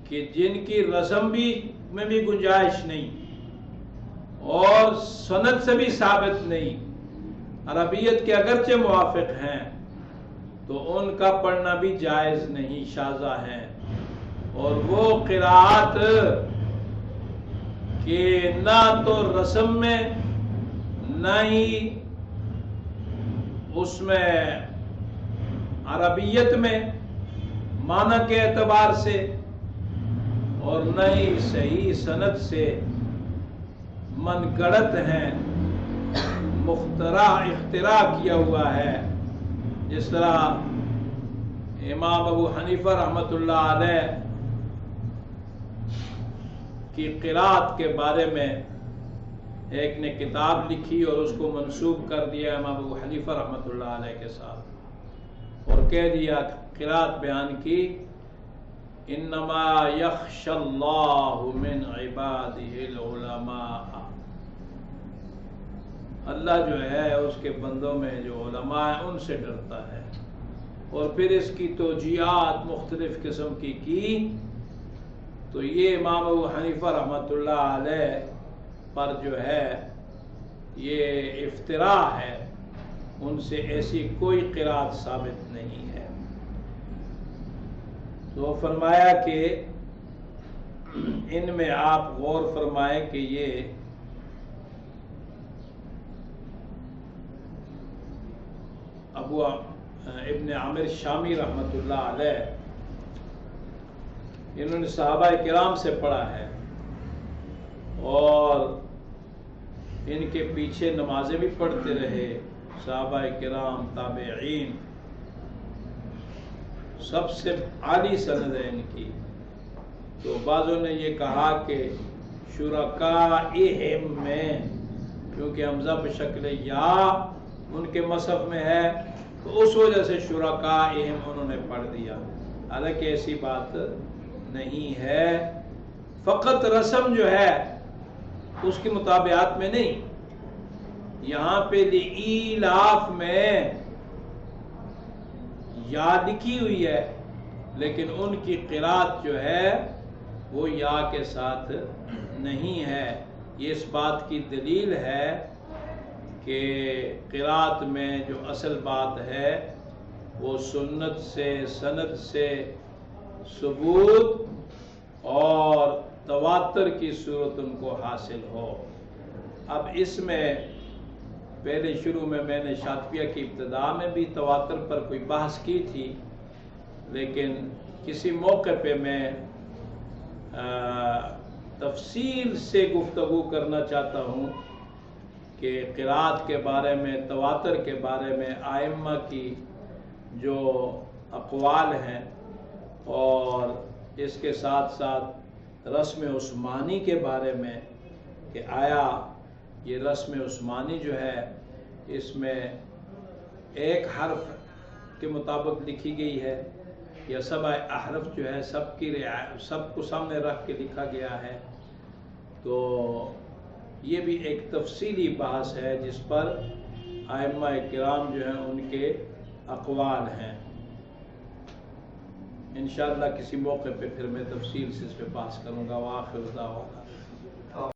کہ جن کی رسم میں بھی گنجائش نہیں اور سند سے بھی ثابت نہیں، عربیت کے اگرچہ موافق ہیں تو ان کا پڑھنا بھی جائز نہیں، شاذہ ہیں۔ اور وہ قرات کہ نہ تو رسم میں نہ ہی اس میں عربیت میں معنی کے اعتبار سے اور نہ ہی صحیح سند سے من گڑت ہیں، اختراع کیا ہوا ہے، جس طرح امام ابو حنیفہ رحمۃ اللہ علیہ کی قرات کے بارے میں ایک نے کتاب لکھی اور اس کو منسوب کر دیا امام ابو حنیفہ رحمۃ اللہ علیہ کے ساتھ، اور کہہ دیا، قرات بیان کی، انما یخشی اللہ من عبادہ العلماء، اللہ جو ہے اس کے بندوں میں جو علماء ہیں ان سے ڈرتا ہے۔ اور پھر اس کی توجیہات مختلف قسم کی تو یہ امام ابو حنیفہ رحمۃ اللہ علیہ پر جو ہے یہ افتراء ہے، ان سے ایسی کوئی قرات ثابت نہیں ہے۔ تو فرمایا کہ ان میں آپ غور فرمائیں کہ یہ ابو ابن عامر شامی رحمۃ اللہ علیہ، انہوں نے صحابہ کرام سے پڑھا ہے اور ان کے پیچھے نمازیں بھی پڑھتے رہے، صحابہ کرام، تابعین، سب سے عالی سند ہے ان کی۔ تو بعضوں نے یہ کہا کہ شرکائہم میں، کیونکہ حمزہ بشکل یا ان کے مصحف میں ہے تو اس وجہ سے شرکائہم انہوں نے پڑھ دیا، حالانکہ ایسی بات نہیں ہے، فقط رسم جو ہے اس کی مطابعات میں نہیں، یہاں پہ لإیلاف میں یا لکھی ہوئی ہے لیکن ان کی قرات جو ہے وہ یا کے ساتھ نہیں ہے۔ یہ اس بات کی دلیل ہے کہ قرات میں جو اصل بات ہے وہ سنت سے، سند سے ثبوت اور تواتر کی صورت ان کو حاصل ہو۔ اب اس میں پہلے شروع میں نے شاطبیہ کی ابتدا میں بھی تواتر پر کوئی بحث کی تھی، لیکن کسی موقع پہ میں تفصیل سے گفتگو کرنا چاہتا ہوں کہ قرات کے بارے میں، تواتر کے بارے میں ائمہ کی جو اقوال ہیں، اور اس کے ساتھ ساتھ رسم عثمانی کے بارے میں کہ آیا یہ رسم عثمانی جو ہے اس میں ایک حرف کے مطابق لکھی گئی ہے یا سب احرف جو ہے سب کو سامنے رکھ کے لکھا گیا ہے۔ تو یہ بھی ایک تفصیلی بحث ہے جس پر ائمہ کرام جو ہیں ان کے اقوال ہیں۔ انشاءاللہ کسی موقع پہ پھر میں تفصیل سے اس پہ بحث کروں گا۔ وآخر دعوانا